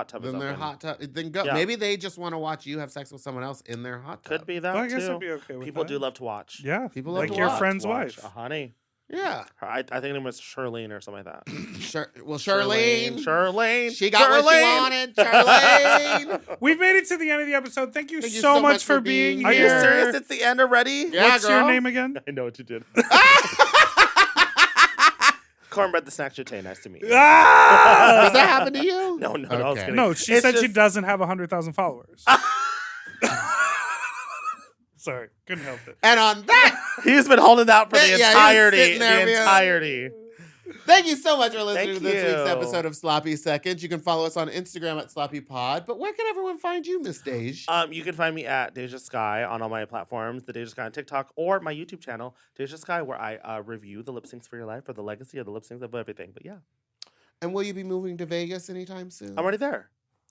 tub is Then their open. hot tub. Then go. Yeah. Maybe they just want to watch you have sex with someone else in their hot tub. Could be that Well, I guess too. I'd be okay with People that. do love to watch. Yeah. People love like to your watch. friend's Watch. wife. Honey. Yeah. I think her name was Charlene or something like that. Charlene. Charlene. She got what she wanted. Charlene. We've made it to the end of the episode. Thank you, Thank you so much for being here. Are you serious? It's the end already? Yeah, What's your girl. name again? I know what you did. Cornbread the Snack Chate. Nice to meet you. Ah! Does that happen to you? No, I was Okay. kidding. No, she It's said she just- doesn't have 100,000 followers. Sorry, couldn't help it. And on that, He's been holding out for the Yeah, he was entirety. sitting there The being- entirety. thank you so much for listening Thank to this week's you. episode of Sloppy Seconds. You can follow us on Instagram at Sloppy Pod. But where can everyone find you, Miss Dej? You can find me at Deja Skye on all my platforms, the Deja Skye on TikTok, or my YouTube channel, Deja Skye, where I review the lip syncs for your life, or the legacy of the lip syncs of everything. But yeah, And will you be moving to Vegas anytime soon? I'm already there.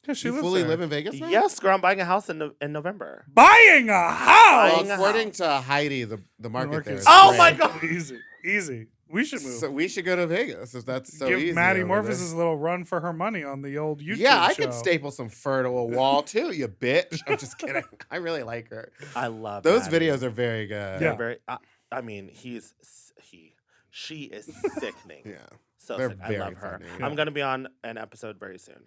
Yeah, she You lives fully there. live in Vegas now? Yes, girl, I'm buying a house in November. Buying a house. Buying a According house. to Heidi, the market Market there is is Oh great. my God. Easy. We should move. So we should go to Vegas if that's so Give easy. Maddie over Morpheus a little run for her money on the old YouTube Yeah, I show. could staple some fur to a wall too, you bitch. I'm just kidding. I really like her. I love Those Maddie. videos are very good. Yeah. Very. I mean, she is sickening. Yeah. So They're sick. I very love her. funny. I'm gonna be on an episode very soon.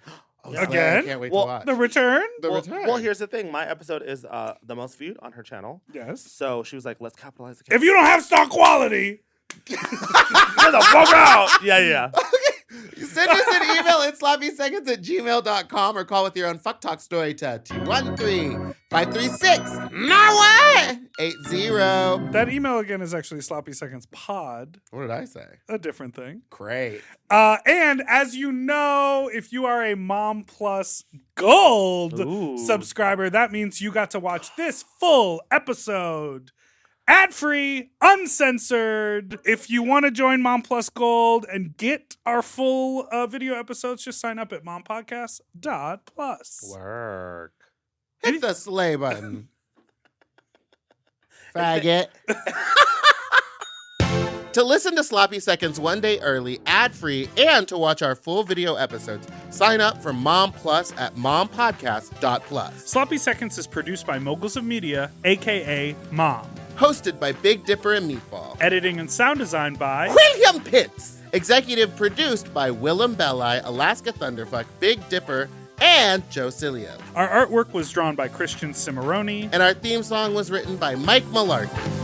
Oh, Yeah. slay. Again? I can't wait Well, to watch. The return? The well, return. well, here's the thing. My episode is the most viewed on her channel. Yes. So she was like, "Let's capitalize." If you don't have stock quality, get the fuck out. Yeah. Send us an email at sloppyseconds@gmail.com or call with your own fuck talk story to 213-536-80. that email again is actually Sloppy Seconds Pod, What did I say? a different thing. Great. And as you know, if you are a Mom Plus Gold Ooh. subscriber, that means you got to watch this full episode ad-free, uncensored. If you want to join Mom Plus Gold and get our full video episodes, just sign up at mompodcast.plus. Work. Hit the slay button. Faggot. To listen to Sloppy Seconds one day early, ad-free, and to watch our full video episodes, sign up for Mom Plus at mompodcast.plus. Sloppy Seconds is produced by Moguls of Media, a.k.a. Mom. Hosted by Big Dipper and Meatball. Editing and sound design by William Pitts. Executive produced by Willem Belli, Alaska Thunderfuck, Big Dipper, and Joe Cilio. Our artwork was drawn by Christian Cimarroni. And our theme song was written by Mike Malarkey.